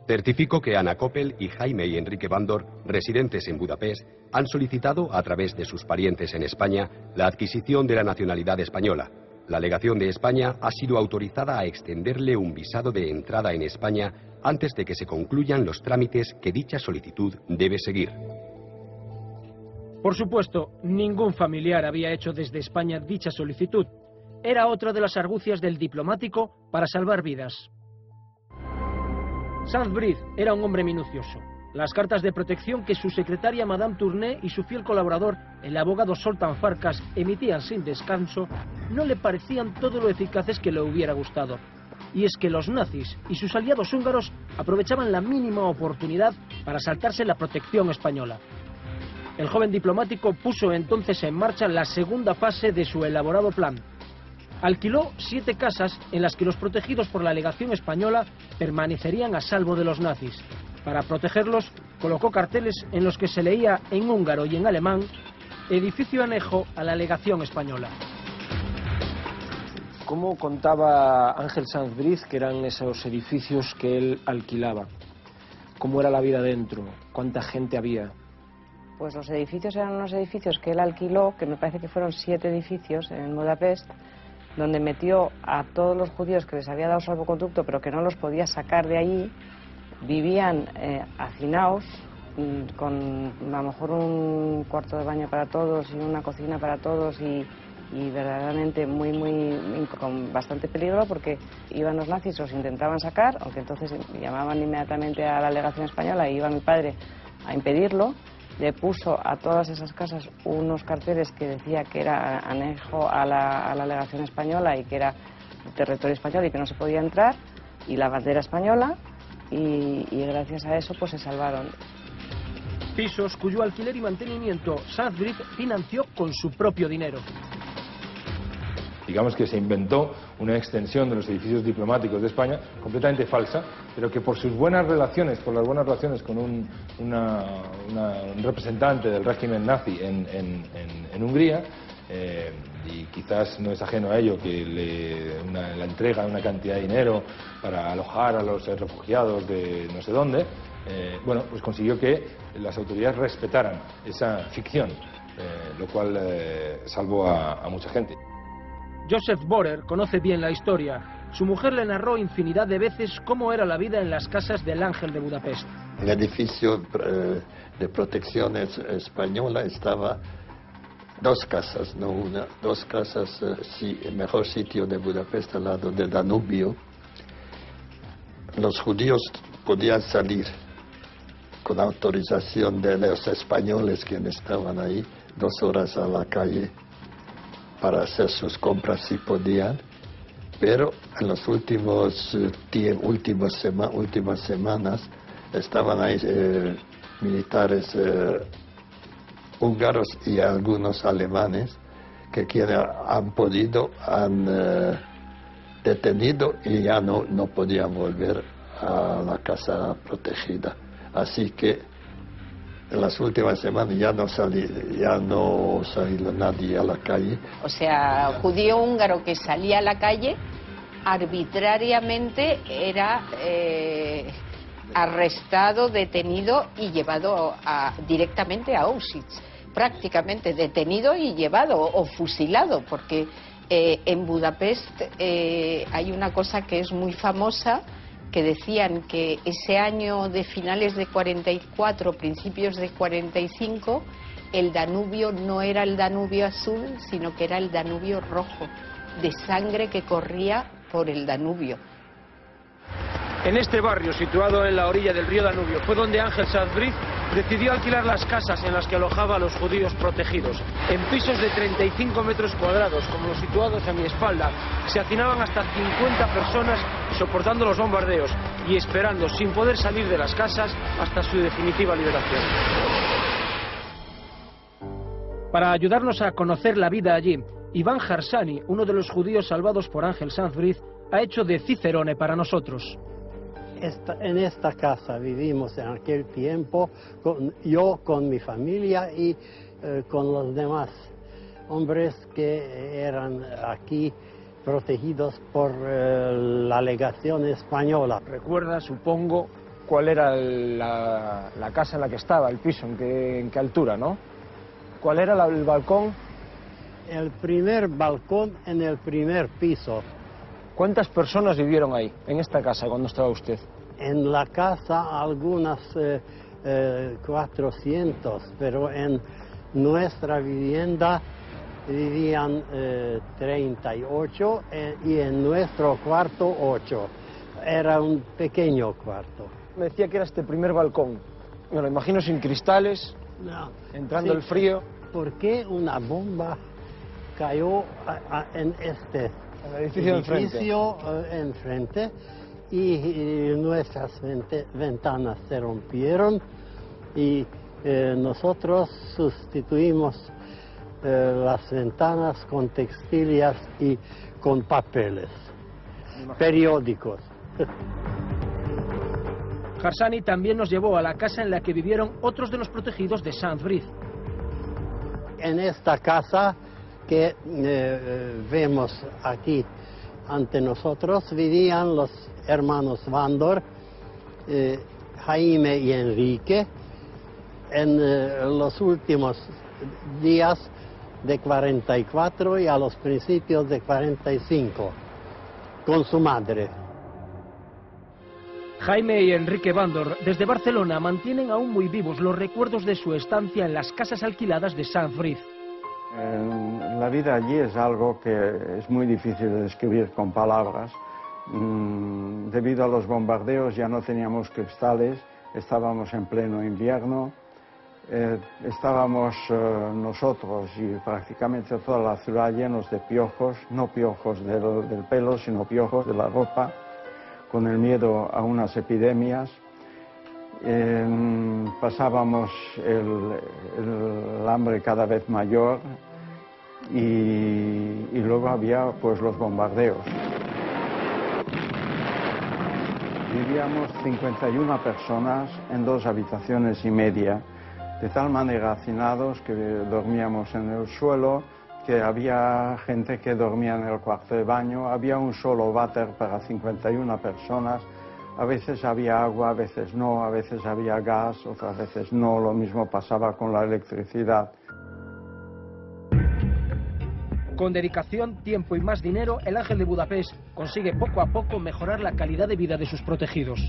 Certifico que Anna Koppel y Jaime y Enrique Bandor, residentes en Budapest, han solicitado a través de sus parientes en España la adquisición de la nacionalidad española. La legación de España ha sido autorizada a extenderle un visado de entrada en España antes de que se concluyan los trámites que dicha solicitud debe seguir. Por supuesto, ningún familiar había hecho desde España dicha solicitud. Era otra de las argucias del diplomático para salvar vidas. Sanz-Briz era un hombre minucioso. Las cartas de protección que su secretaria Madame Tournay y su fiel colaborador, el abogado Zoltán Farkas, emitían sin descanso, no le parecían todo lo eficaces que le hubiera gustado. Y es que los nazis y sus aliados húngaros aprovechaban la mínima oportunidad para saltarse la protección española. El joven diplomático puso entonces en marcha la segunda fase de su elaborado plan. Alquiló 7 casas en las que los protegidos por la legación española permanecerían a salvo de los nazis. Para protegerlos, colocó carteles en los que se leía en húngaro y en alemán: edificio anejo a la legación española. ¿Cómo contaba Ángel Sanz-Briz que eran esos edificios que él alquilaba? ¿Cómo era la vida dentro? ¿Cuánta gente había? Pues los edificios eran unos edificios que él alquiló, que me parece que fueron 7 edificios en Budapest, donde metió a todos los judíos que les había dado salvoconducto, pero que no los podía sacar de allí. Vivían hacinados, con a lo mejor un cuarto de baño para todos y una cocina para todos, y verdaderamente con bastante peligro, porque iban los nazis, los intentaban sacar, aunque entonces llamaban inmediatamente a la legación española y iba mi padre a impedirlo. Le puso a todas esas casas unos carteles que decía que era anejo a la legación española y que era territorio español y que no se podía entrar, y la bandera española, y gracias a eso pues se salvaron. Pisos cuyo alquiler y mantenimiento Sanz-Briz financió con su propio dinero. Digamos que se inventó una extensión de los edificios diplomáticos de España completamente falsa, pero que por sus buenas relaciones, por las buenas relaciones con un representante del régimen nazi en Hungría, y quizás no es ajeno a ello que la entrega de una cantidad de dinero para alojar a los refugiados de no sé dónde, bueno, pues consiguió que las autoridades respetaran esa ficción, lo cual salvó a mucha gente. Joseph Borer conoce bien la historia. Su mujer le narró infinidad de veces cómo era la vida en las casas del Ángel de Budapest. El edificio de protección española estaba 2 casas, no una, 2 casas, sí, el mejor sitio de Budapest al lado del Danubio. Los judíos podían salir con autorización de los españoles quienes estaban ahí 2 horas a la calle para hacer sus compras si podían, pero en las últimas semanas estaban ahí militares húngaros y algunos alemanes que han detenido y ya no podían volver a la casa protegida. Así que en las últimas semanas ya no salió nadie a la calle. O sea, judío húngaro que salía a la calle arbitrariamente era arrestado, detenido y llevado directamente a Auschwitz. Prácticamente detenido y llevado o fusilado, porque en Budapest hay una cosa que es muy famosa, que decían que ese año de finales de 44, principios de 45, el Danubio no era el Danubio azul, sino que era el Danubio rojo, de sangre que corría por el Danubio. En este barrio, situado en la orilla del río Danubio, fue donde Ángel Sanz-Briz decidió alquilar las casas en las que alojaba a los judíos protegidos. En pisos de 35 metros cuadrados, como los situados a mi espalda, se hacinaban hasta 50 personas soportando los bombardeos y esperando, sin poder salir de las casas, hasta su definitiva liberación. Para ayudarnos a conocer la vida allí, Iván Harsani, uno de los judíos salvados por Ángel Sanz-Briz, ha hecho de Cicerone para nosotros. En esta casa vivimos en aquel tiempo, yo con mi familia y con los demás hombres que eran aquí protegidos por la legación española. Recuerda, supongo, cuál era la casa en la que estaba, el piso, en qué altura, ¿no? ¿Cuál era el balcón? El primer balcón en el primer piso. ¿Cuántas personas vivieron ahí, en esta casa, cuando estaba usted? En la casa algunas 400, pero en nuestra vivienda vivían 38 y en nuestro cuarto 8. Era un pequeño cuarto. Me decía que era este primer balcón. Me lo imagino sin cristales, no, entrando sí, el frío. ¿Por qué una bomba cayó en este edificio enfrente y nuestras ventanas se rompieron y nosotros sustituimos las ventanas con textiles y con papeles, periódicos. Harsani también nos llevó a la casa en la que vivieron otros de los protegidos de Sanz-Briz. En esta casa que vemos aquí ante nosotros vivían los hermanos Vándor, Jaime y Enrique, en los últimos días de 44 y a los principios de 45, con su madre. Jaime y Enrique Vándor, desde Barcelona, mantienen aún muy vivos los recuerdos de su estancia en las casas alquiladas de Sanz-Briz. La vida allí es algo que es muy difícil de describir con palabras. Debido a los bombardeos ya no teníamos cristales, estábamos en pleno invierno, estábamos nosotros y prácticamente toda la ciudad llenos de piojos, no piojos del pelo, sino piojos de la ropa, con el miedo a unas epidemias. Pasábamos el hambre cada vez mayor y luego había pues los bombardeos. Vivíamos 51 personas en 2 habitaciones y media, de tal manera hacinados que dormíamos en el suelo, que había gente que dormía en el cuarto de baño, había un solo váter para 51 personas. A veces había agua, a veces no, a veces había gas, otras veces no. Lo mismo pasaba con la electricidad. Con dedicación, tiempo y más dinero, el Ángel de Budapest consigue poco a poco mejorar la calidad de vida de sus protegidos.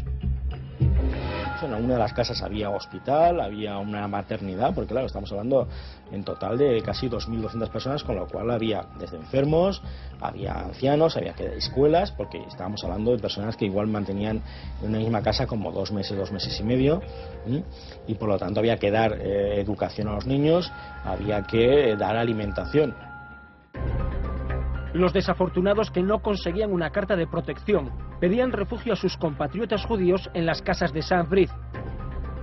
En una de las casas había hospital, había una maternidad, porque claro, estamos hablando en total de casi 2.200 personas, con lo cual había desde enfermos, había ancianos, había escuelas, porque estábamos hablando de personas que igual mantenían en una misma casa como 2 meses, 2 meses y medio, y por lo tanto había que dar educación a los niños, había que dar alimentación. Los desafortunados que no conseguían una carta de protección pedían refugio a sus compatriotas judíos en las casas de Sanz-Briz.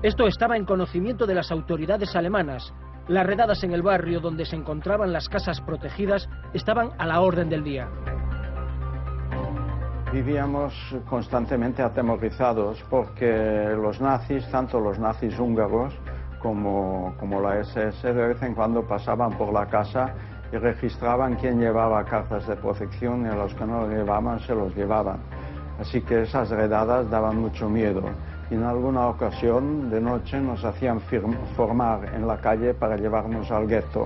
Esto estaba en conocimiento de las autoridades alemanas. Las redadas en el barrio donde se encontraban las casas protegidas estaban a la orden del día. Vivíamos constantemente atemorizados porque los nazis, tanto los nazis húngaros como la SS, de vez en cuando pasaban por la casa y registraban quién llevaba cartas de protección y a los que no lo llevaban se los llevaban. Así que esas redadas daban mucho miedo. Y en alguna ocasión de noche nos hacían formar en la calle para llevarnos al gueto.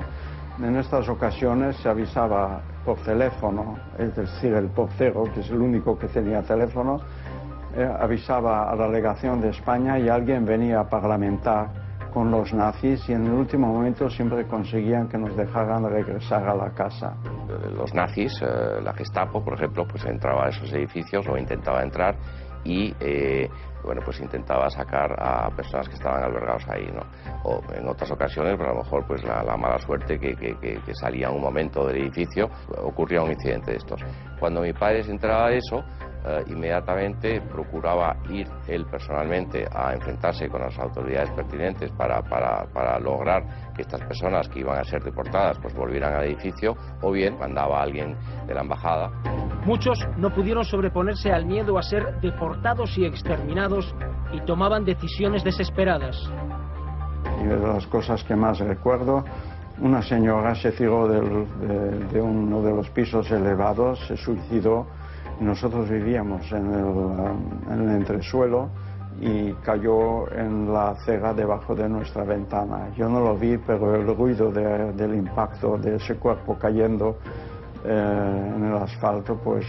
En estas ocasiones se avisaba por teléfono, es decir, el portero, que es el único que tenía teléfono, avisaba a la delegación de España y alguien venía a parlamentar con los nazis y en el último momento siempre conseguían que nos dejaran regresar a la casa. Los nazis, la Gestapo, por ejemplo, pues entraba a esos edificios o intentaba entrar y bueno, pues intentaba sacar a personas que estaban albergados ahí, ¿no? O en otras ocasiones, pues a lo mejor pues la mala suerte que salía un momento del edificio, ocurría un incidente de estos. Cuando mi padre se enteraba de eso, inmediatamente procuraba ir él personalmente a enfrentarse con las autoridades pertinentes para lograr que estas personas que iban a ser deportadas pues volvieran al edificio, o bien mandaba a alguien de la embajada. Muchos no pudieron sobreponerse al miedo a ser deportados y exterminados y tomaban decisiones desesperadas. Y de las cosas que más recuerdo, una señora se tiró de uno de los pisos elevados, se suicidó. Nosotros vivíamos en el entresuelo y cayó en la acera debajo de nuestra ventana. Yo no lo vi, pero el ruido del impacto de ese cuerpo cayendo en el asfalto, pues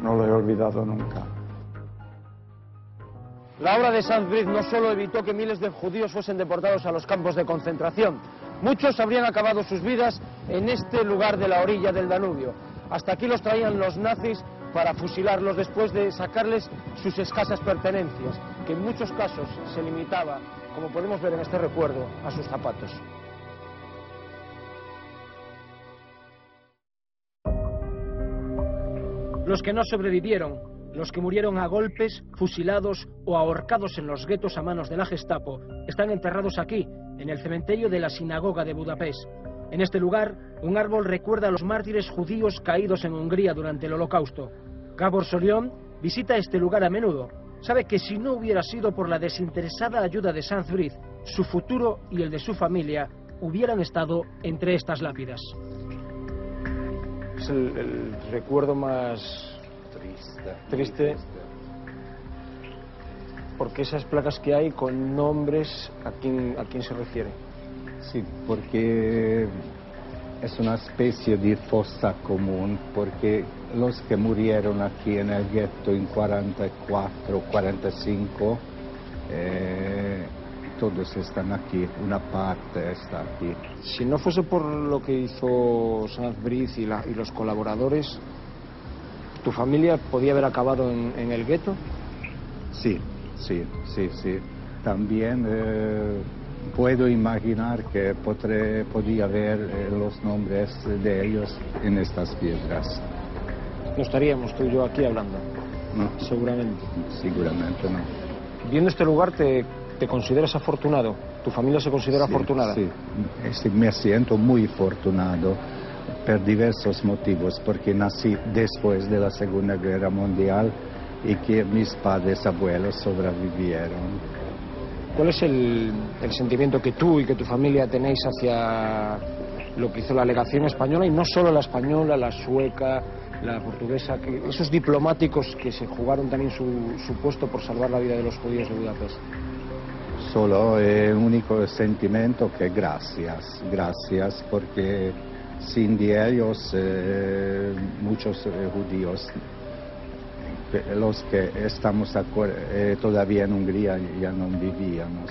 no lo he olvidado nunca. La obra de Saint-Brieuc no solo evitó que miles de judíos fuesen deportados a los campos de concentración, muchos habrían acabado sus vidas en este lugar de la orilla del Danubio. Hasta aquí los traían los nazis para fusilarlos después de sacarles sus escasas pertenencias, que en muchos casos se limitaba, como podemos ver en este recuerdo, a sus zapatos. Los que no sobrevivieron, los que murieron a golpes, fusilados o ahorcados en los guetos a manos de la Gestapo, están enterrados aquí, en el cementerio de la sinagoga de Budapest. En este lugar, un árbol recuerda a los mártires judíos caídos en Hungría durante el Holocausto. Gábor Solión visita este lugar a menudo. Sabe que si no hubiera sido por la desinteresada ayuda de Saint-Brieuc, su futuro y el de su familia hubieran estado entre estas lápidas. Es el recuerdo más triste, porque esas placas que hay con nombres, ¿a quién se refiere? Sí, porque es una especie de fosa común, porque los que murieron aquí en el gueto en 44, 45, todos están aquí, una parte está aquí. Si no fuese por lo que hizo Saint-Brieuc y los colaboradores, ¿tu familia podía haber acabado en el gueto? Sí. También puedo imaginar que podría ver los nombres de ellos en estas piedras. No estaríamos tú y yo aquí hablando. No. Seguramente. Seguramente no. Viendo este lugar, ¿te consideras afortunado? ¿Tu familia se considera afortunada? Sí, me siento muy afortunado por diversos motivos, porque nací después de la Segunda Guerra Mundial y que mis padres abuelos sobrevivieron. ¿Cuál es el sentimiento que tú y que tu familia tenéis hacia lo que hizo la legación española, y no solo la española, la sueca, la portuguesa, esos diplomáticos que se jugaron también su puesto por salvar la vida de los judíos de Budapest? Solo el único sentimiento que gracias, porque sin de ellos muchos judíos, los que estamos todavía en Hungría, ya no vivíamos.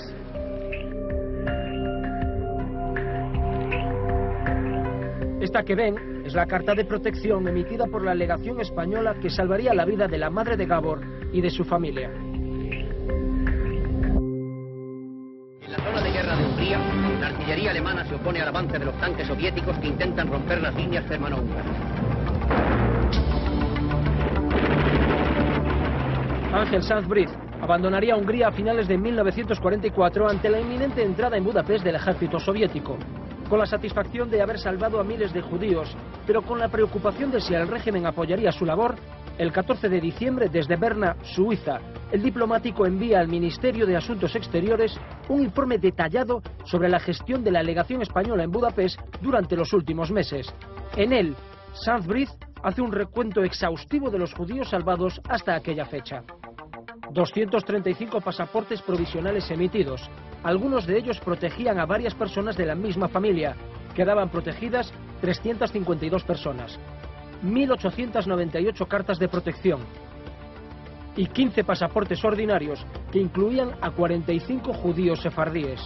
Esta que ven es la carta de protección emitida por la legación española que salvaría la vida de la madre de Gábor y de su familia. En la zona de guerra de Hungría, la artillería alemana se opone al avance de los tanques soviéticos que intentan romper las líneas germano-húngaras. Ángel Saint-Brieuc abandonaría Hungría a finales de 1944 ante la inminente entrada en Budapest del ejército soviético, con la satisfacción de haber salvado a miles de judíos, pero con la preocupación de si el régimen apoyaría su labor. El 14 de diciembre, desde Berna, Suiza, el diplomático envía al Ministerio de Asuntos Exteriores un informe detallado sobre la gestión de la legación española en Budapest durante los últimos meses. En él, Saint-Brieuc hace un recuento exhaustivo de los judíos salvados hasta aquella fecha. 235 pasaportes provisionales emitidos. Algunos de ellos protegían a varias personas de la misma familia. Quedaban protegidas 352 personas. 1.898 cartas de protección. y 15 pasaportes ordinarios que incluían a 45 judíos sefardíes.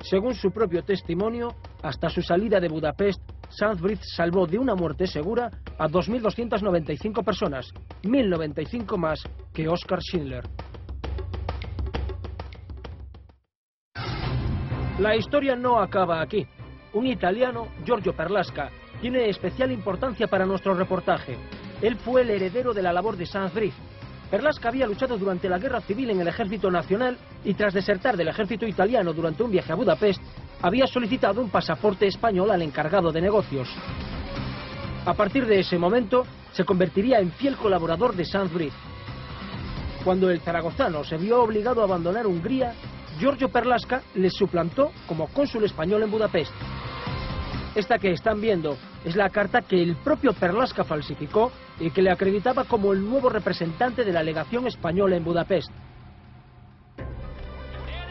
Según su propio testimonio, hasta su salida de Budapest, Sanz-Briz salvó de una muerte segura a 2.295 personas, 1.095 más que Oskar Schindler. La historia no acaba aquí. Un italiano, Giorgio Perlasca, tiene especial importancia para nuestro reportaje. Él fue el heredero de la labor de Sanz-Briz. Perlasca había luchado durante la Guerra Civil en el Ejército Nacional y tras desertar del ejército italiano durante un viaje a Budapest, había solicitado un pasaporte español al encargado de negocios. A partir de ese momento, se convertiría en fiel colaborador de Sanz-Briz. Cuando el zaragozano se vio obligado a abandonar Hungría, Giorgio Perlasca le suplantó como cónsul español en Budapest. Esta que están viendo es la carta que el propio Perlasca falsificó y que le acreditaba como el nuevo representante de la legación española en Budapest.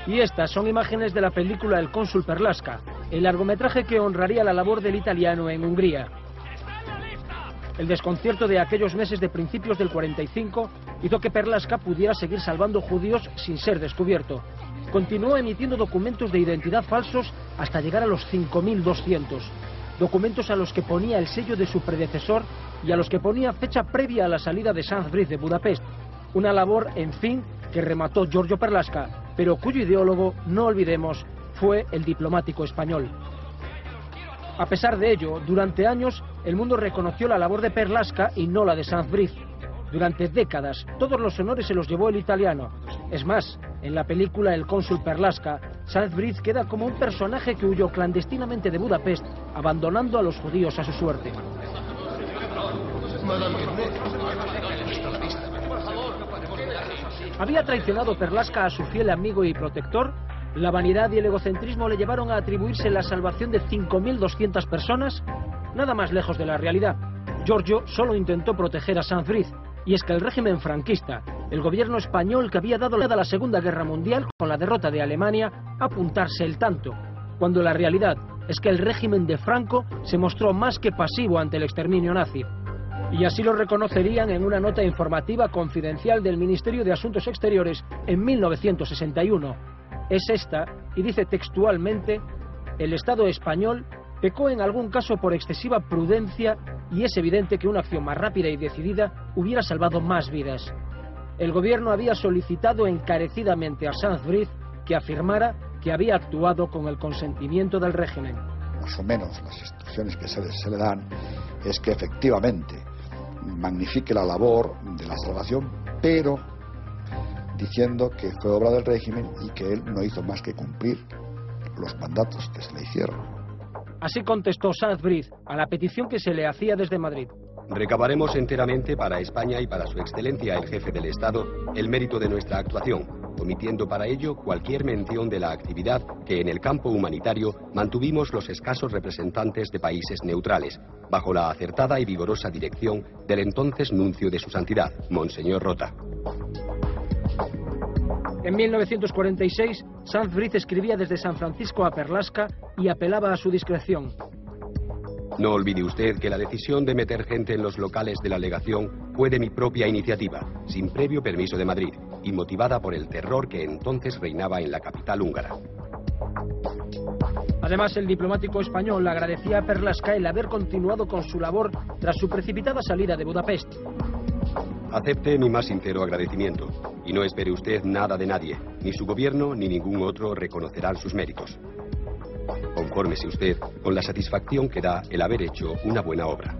Y estas son imágenes de la película El cónsul Perlasca, el largometraje que honraría la labor del italiano en Hungría. El desconcierto de aquellos meses de principios del 45 hizo que Perlasca pudiera seguir salvando judíos sin ser descubierto. Continuó emitiendo documentos de identidad falsos hasta llegar a los 5.200. Documentos a los que ponía el sello de su predecesor y a los que ponía fecha previa a la salida de Sanz-Briz de Budapest. Una labor, en fin, que remató Giorgio Perlasca, pero cuyo ideólogo, no olvidemos, fue el diplomático español. A pesar de ello, durante años, el mundo reconoció la labor de Perlasca y no la de Sanz-Briz. Durante décadas, todos los honores se los llevó el italiano. Es más, en la película El cónsul Perlasca, Sanz-Briz queda como un personaje que huyó clandestinamente de Budapest, abandonando a los judíos a su suerte. ¿Había traicionado Perlasca a su fiel amigo y protector? ¿La vanidad y el egocentrismo le llevaron a atribuirse la salvación de 5.200 personas? Nada más lejos de la realidad. Giorgio solo intentó proteger a Sanz-Briz. Y es que el régimen franquista, el gobierno español que había dado la Segunda Guerra Mundial con la derrota de Alemania, apuntarse el tanto, cuando la realidad es que el régimen de Franco se mostró más que pasivo ante el exterminio nazi. Y así lo reconocerían en una nota informativa confidencial del Ministerio de Asuntos Exteriores en 1961. Es esta, y dice textualmente, el Estado español pecó en algún caso por excesiva prudencia y es evidente que una acción más rápida y decidida hubiera salvado más vidas. El gobierno había solicitado encarecidamente a Sanz-Briz que afirmara que había actuado con el consentimiento del régimen. Más o menos las instrucciones que se le dan es que efectivamente magnifique la labor de la salvación, pero diciendo que fue obra del régimen y que él no hizo más que cumplir los mandatos que se le hicieron. Así contestó Sanz-Briz a la petición que se le hacía desde Madrid. Recabaremos enteramente para España y para su excelencia el jefe del Estado el mérito de nuestra actuación, omitiendo para ello cualquier mención de la actividad que en el campo humanitario mantuvimos los escasos representantes de países neutrales, bajo la acertada y vigorosa dirección del entonces nuncio de su santidad, Monseñor Rota. En 1946, Sanz-Briz escribía desde San Francisco a Perlasca y apelaba a su discreción. No olvide usted que la decisión de meter gente en los locales de la legación fue de mi propia iniciativa, sin previo permiso de Madrid, y motivada por el terror que entonces reinaba en la capital húngara. Además, el diplomático español agradecía a Perlasca el haber continuado con su labor tras su precipitada salida de Budapest. Acepte mi más sincero agradecimiento y no espere usted nada de nadie. Ni su gobierno ni ningún otro reconocerán sus méritos. Confórmese usted con la satisfacción que da el haber hecho una buena obra.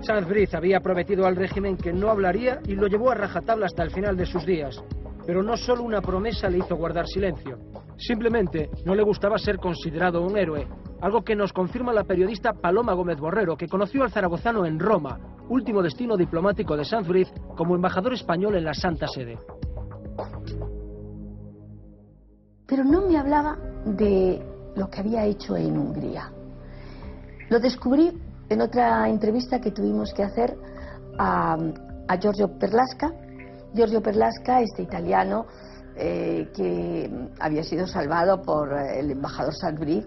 Sanz-Briz había prometido al régimen que no hablaría y lo llevó a rajatabla hasta el final de sus días. Pero no solo una promesa le hizo guardar silencio. Simplemente no le gustaba ser considerado un héroe, algo que nos confirma la periodista Paloma Gómez Borrero, que conoció al zaragozano en Roma, último destino diplomático de Sanz-Briz como embajador español en la Santa Sede. Pero no me hablaba de lo que había hecho en Hungría. Lo descubrí en otra entrevista que tuvimos que hacer a Giorgio Perlasca. Giorgio Perlasca, este italiano que había sido salvado por el embajador Sanz-Briz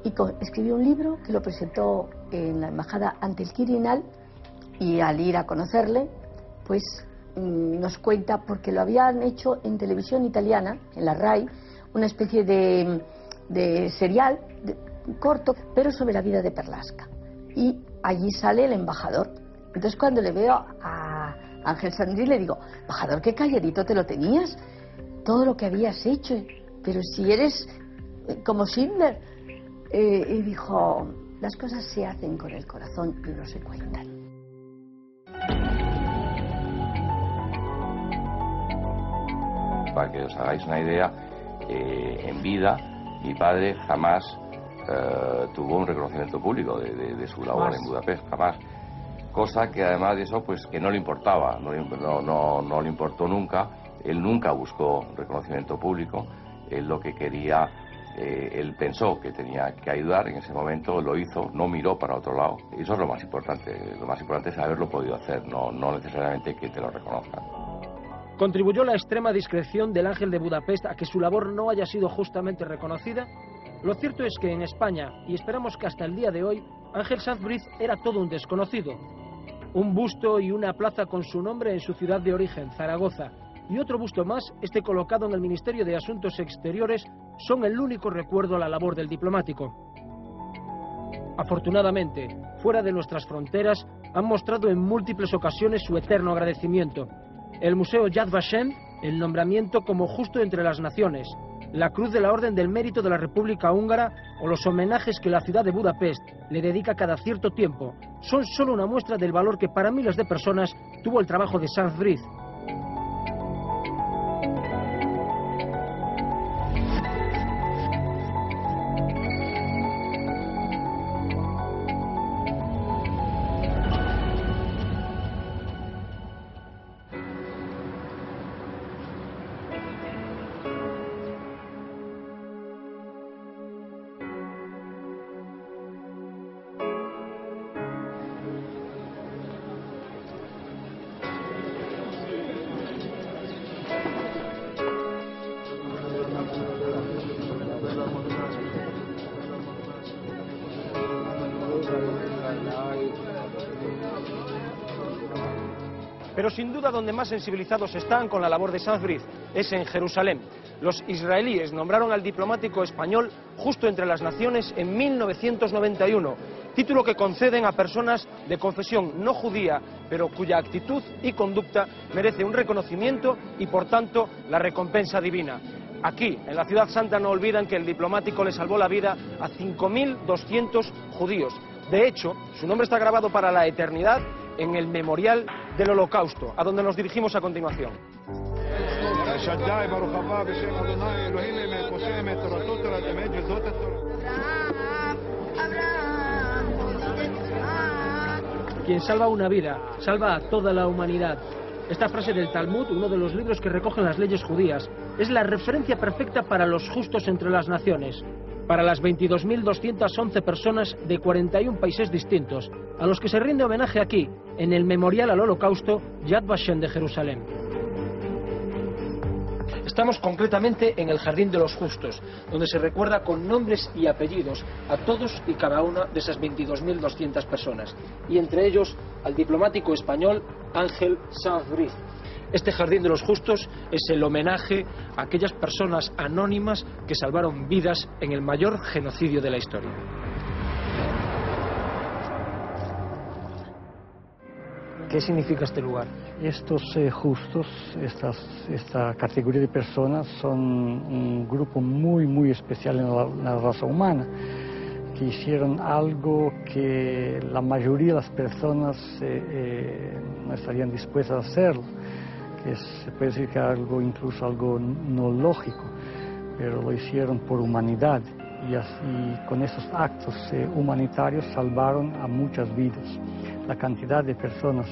y escribió un libro que lo presentó en la embajada ante el Quirinal, y al ir a conocerle, pues nos cuenta, porque lo habían hecho en televisión italiana, en la RAI, una especie de serial corto, pero sobre la vida de Perlasca. Y allí sale el embajador. Entonces cuando le veo a Ángel Sanz Briz le digo, embajador, qué calladito te lo tenías, todo lo que habías hecho, pero si eres como Schindler. Y dijo, las cosas se hacen con el corazón y no se cuentan. Para que os hagáis una idea, en vida mi padre jamás tuvo un reconocimiento público de su labor en Budapest, jamás. Cosa que además de eso, pues que no le importaba, no le importó nunca. Él nunca buscó reconocimiento público. Él lo que quería, él pensó que tenía que ayudar, en ese momento lo hizo, no miró para otro lado. Y eso es lo más importante. Lo más importante es haberlo podido hacer, no necesariamente que te lo reconozcan. ¿Contribuyó la extrema discreción del Ángel de Budapest a que su labor no haya sido justamente reconocida? Lo cierto es que en España, y esperamos que hasta el día de hoy, Ángel Sanz Briz era todo un desconocido. Un busto y una plaza con su nombre en su ciudad de origen, Zaragoza, y otro busto más, este colocado en el Ministerio de Asuntos Exteriores, son el único recuerdo a la labor del diplomático. Afortunadamente, fuera de nuestras fronteras, han mostrado en múltiples ocasiones su eterno agradecimiento. El Museo Yad Vashem, el nombramiento como justo entre las naciones, la Cruz de la Orden del Mérito de la República Húngara o los homenajes que la ciudad de Budapest le dedica cada cierto tiempo, son solo una muestra del valor que para miles de personas tuvo el trabajo de Sanz Briz. Pero sin duda donde más sensibilizados están con la labor de Sanz Briz es en Jerusalén. Los israelíes nombraron al diplomático español justo entre las naciones en 1991, título que conceden a personas de confesión no judía, pero cuya actitud y conducta merece un reconocimiento y por tanto la recompensa divina. Aquí, en la Ciudad Santa, no olvidan que el diplomático le salvó la vida a 5.200 judíos. De hecho, su nombre está grabado para la eternidad en el Memorial del Holocausto, a donde nos dirigimos a continuación. Quien salva una vida, salva a toda la humanidad. Esta frase del Talmud, uno de los libros que recogen las leyes judías, es la referencia perfecta para los justos entre las naciones, para las 22.211 personas de 41 países distintos, a los que se rinde homenaje aquí, en el Memorial al Holocausto Yad Vashem de Jerusalén. Estamos concretamente en el Jardín de los Justos, donde se recuerda con nombres y apellidos a todos y cada una de esas 22.200 personas, y entre ellos al diplomático español Ángel Sanz Briz. Este Jardín de los Justos es el homenaje a aquellas personas anónimas que salvaron vidas en el mayor genocidio de la historia. ¿Qué significa este lugar? Estos justos, esta categoría de personas, son un grupo muy especial en la raza humana, que hicieron algo que la mayoría de las personas no estarían dispuestas a hacerlo, que se puede decir que incluso algo no lógico, pero lo hicieron por humanidad, y así con esos actos humanitarios salvaron a muchas vidas. La cantidad de personas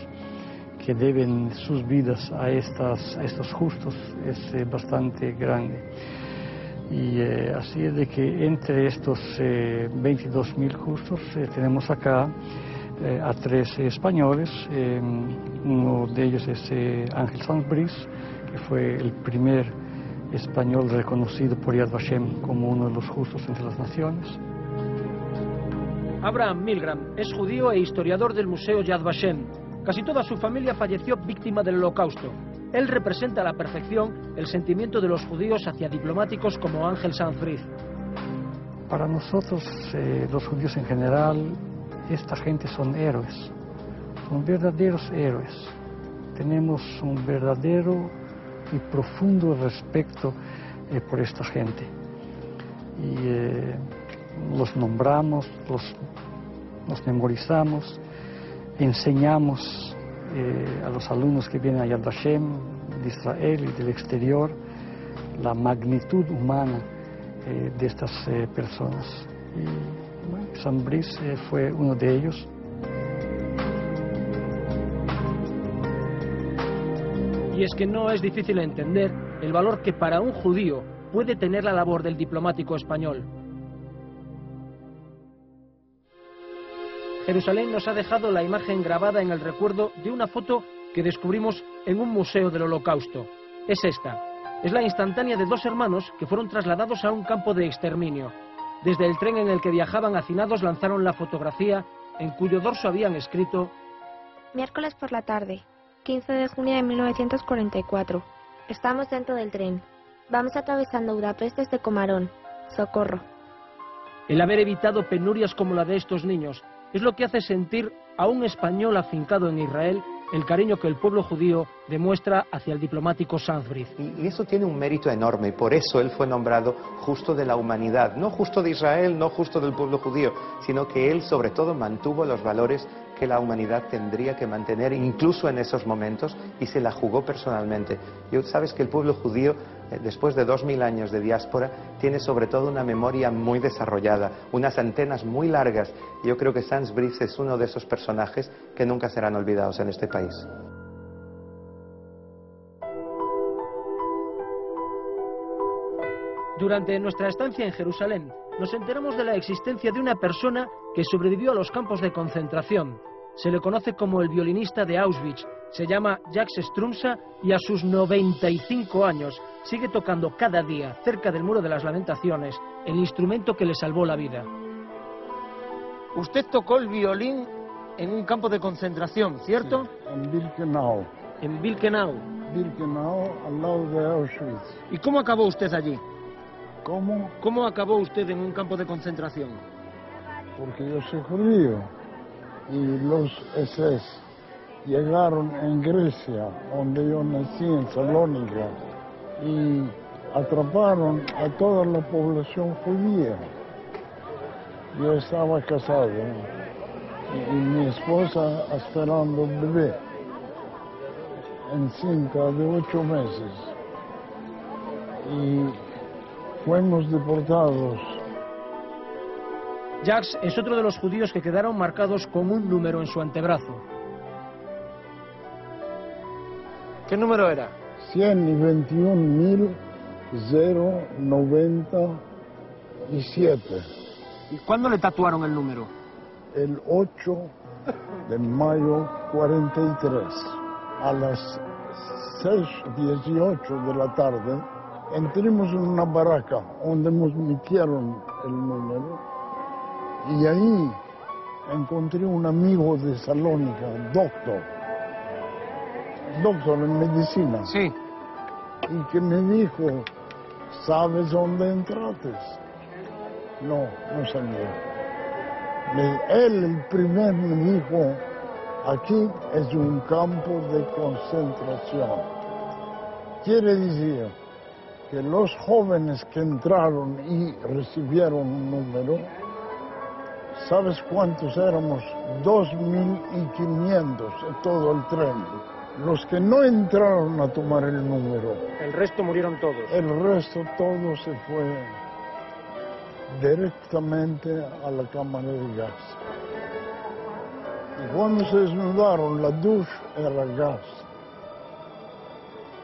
que deben sus vidas a estos justos es bastante grande. Y así es de que entre estos 22.000 justos tenemos acá a 3 españoles. Uno de ellos es Ángel Sanz Briz, que fue el primer español reconocido por Yad Vashem como uno de los justos entre las naciones. Abraham Milgram es judío e historiador del Museo Yad Vashem. Casi toda su familia falleció víctima del Holocausto. Él representa a la perfección el sentimiento de los judíos hacia diplomáticos como Ángel Sanz-Briz. Para nosotros, los judíos en general, esta gente son héroes, son verdaderos héroes. Tenemos un verdadero y profundo respeto por esta gente. Y los nombramos, los memorizamos, enseñamos a los alumnos que vienen a Yad Vashem, de Israel y del exterior, la magnitud humana de estas personas. Y bueno, Sanz-Briz fue uno de ellos. Y es que no es difícil entender el valor que para un judío puede tener la labor del diplomático español. Jerusalén nos ha dejado la imagen grabada en el recuerdo de una foto que descubrimos en un museo del Holocausto. Es esta. Es la instantánea de dos hermanos que fueron trasladados a un campo de exterminio. Desde el tren en el que viajaban hacinados lanzaron la fotografía en cuyo dorso habían escrito: Miércoles por la tarde, 15 de junio de 1944. Estamos dentro del tren. Vamos atravesando Budapest desde Komarón. Socorro. El haber evitado penurias como la de estos niños es lo que hace sentir a un español afincado en Israel el cariño que el pueblo judío demuestra hacia el diplomático Sanz-Briz. Y eso tiene un mérito enorme, y por eso él fue nombrado justo de la humanidad, no justo de Israel, no justo del pueblo judío, sino que él sobre todo mantuvo los valores que la humanidad tendría que mantener incluso en esos momentos, y se la jugó personalmente. Sabes que el pueblo judío, después de 2000 años de diáspora, tiene sobre todo una memoria muy desarrollada, unas antenas muy largas. Yo creo que Sanz-Briz es uno de esos personajes que nunca serán olvidados en este país. Durante nuestra estancia en Jerusalén, nos enteramos de la existencia de una persona que sobrevivió a los campos de concentración. Se le conoce como el violinista de Auschwitz. Se llama Jacques Strumsa y a sus 95 años sigue tocando cada día, cerca del Muro de las Lamentaciones, el instrumento que le salvó la vida. Usted tocó el violín en un campo de concentración, ¿cierto? Sí, en Birkenau. En Birkenau. Birkenau, al lado de Auschwitz. ¿Y cómo acabó usted allí? ¿Cómo? ¿Cómo acabó usted en un campo de concentración? Porque yo soy judío y los SS llegaron en Grecia, donde yo nací, en Salónica, y atraparon a toda la población judía. Yo estaba casado y mi esposa esperando un bebé, encinta de 8 meses. Y fuimos deportados. Jacques es otro de los judíos que quedaron marcados con un número en su antebrazo. ¿Qué número era? 121.097. ¿Y cuándo le tatuaron el número? El 8 de mayo 43. A las 6:18 de la tarde entramos en una barraca donde nos metieron el número, y ahí encontré un amigo de Salónica, doctor en medicina. Sí. Y que me dijo: ¿sabes dónde entraste? No, no sabía. Él el primero me dijo: aquí es un campo de concentración. Quiere decir que los jóvenes que entraron y recibieron un número, ¿sabes cuántos éramos? 2.500 en todo el tren. Los que no entraron a tomar el número. El resto murieron todos. El resto todo se fue directamente a la cámara de gas. Y cuando se desnudaron, la ducha era gas.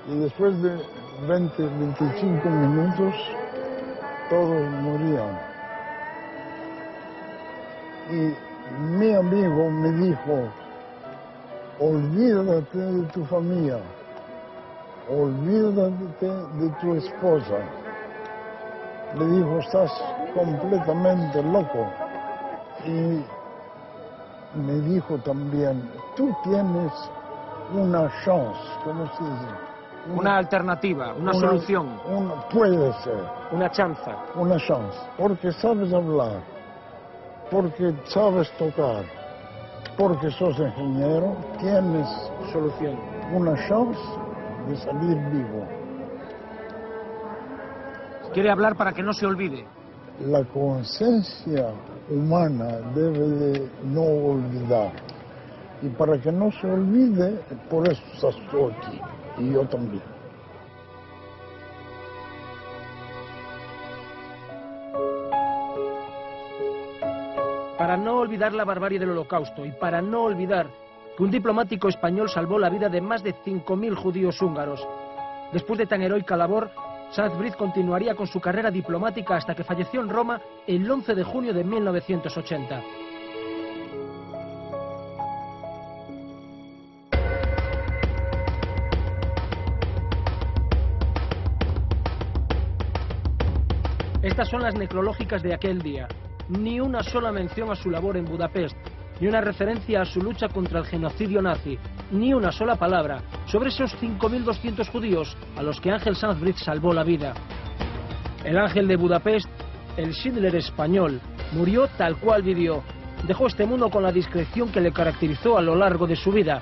Y después de 20-25 minutos, todos morían. Y mi amigo me dijo: olvídate de tu familia, olvídate de tu esposa. Le dijo: estás completamente loco. Y me dijo también, tú tienes una chance, ¿cómo se dice? Una alternativa, una solución. Puede ser. Una chance. Una chance, porque sabes hablar, porque sabes tocar, porque sos ingeniero, tienes solución. Una chance de salir vivo. Quiere hablar para que no se olvide. La conciencia humana debe de no olvidar. Y para que no se olvide, por eso estás tú aquí. Y yo también. Para no olvidar la barbarie del Holocausto y para no olvidar que un diplomático español salvó la vida de más de 5.000 judíos húngaros. Después de tan heroica labor, Sanz Briz continuaría con su carrera diplomática hasta que falleció en Roma el 11 de junio de 1980. Estas son las necrológicas de aquel día. Ni una sola mención a su labor en Budapest, ni una referencia a su lucha contra el genocidio nazi, ni una sola palabra sobre esos 5.200 judíos a los que Ángel Sanz Briz salvó la vida. El ángel de Budapest, el Schindler español, murió tal cual vivió. Dejó este mundo con la discreción que le caracterizó a lo largo de su vida.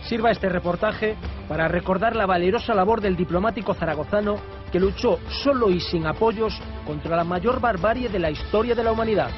Sirva este reportaje para recordar la valerosa labor del diplomático zaragozano que luchó solo y sin apoyos contra la mayor barbarie de la historia de la humanidad.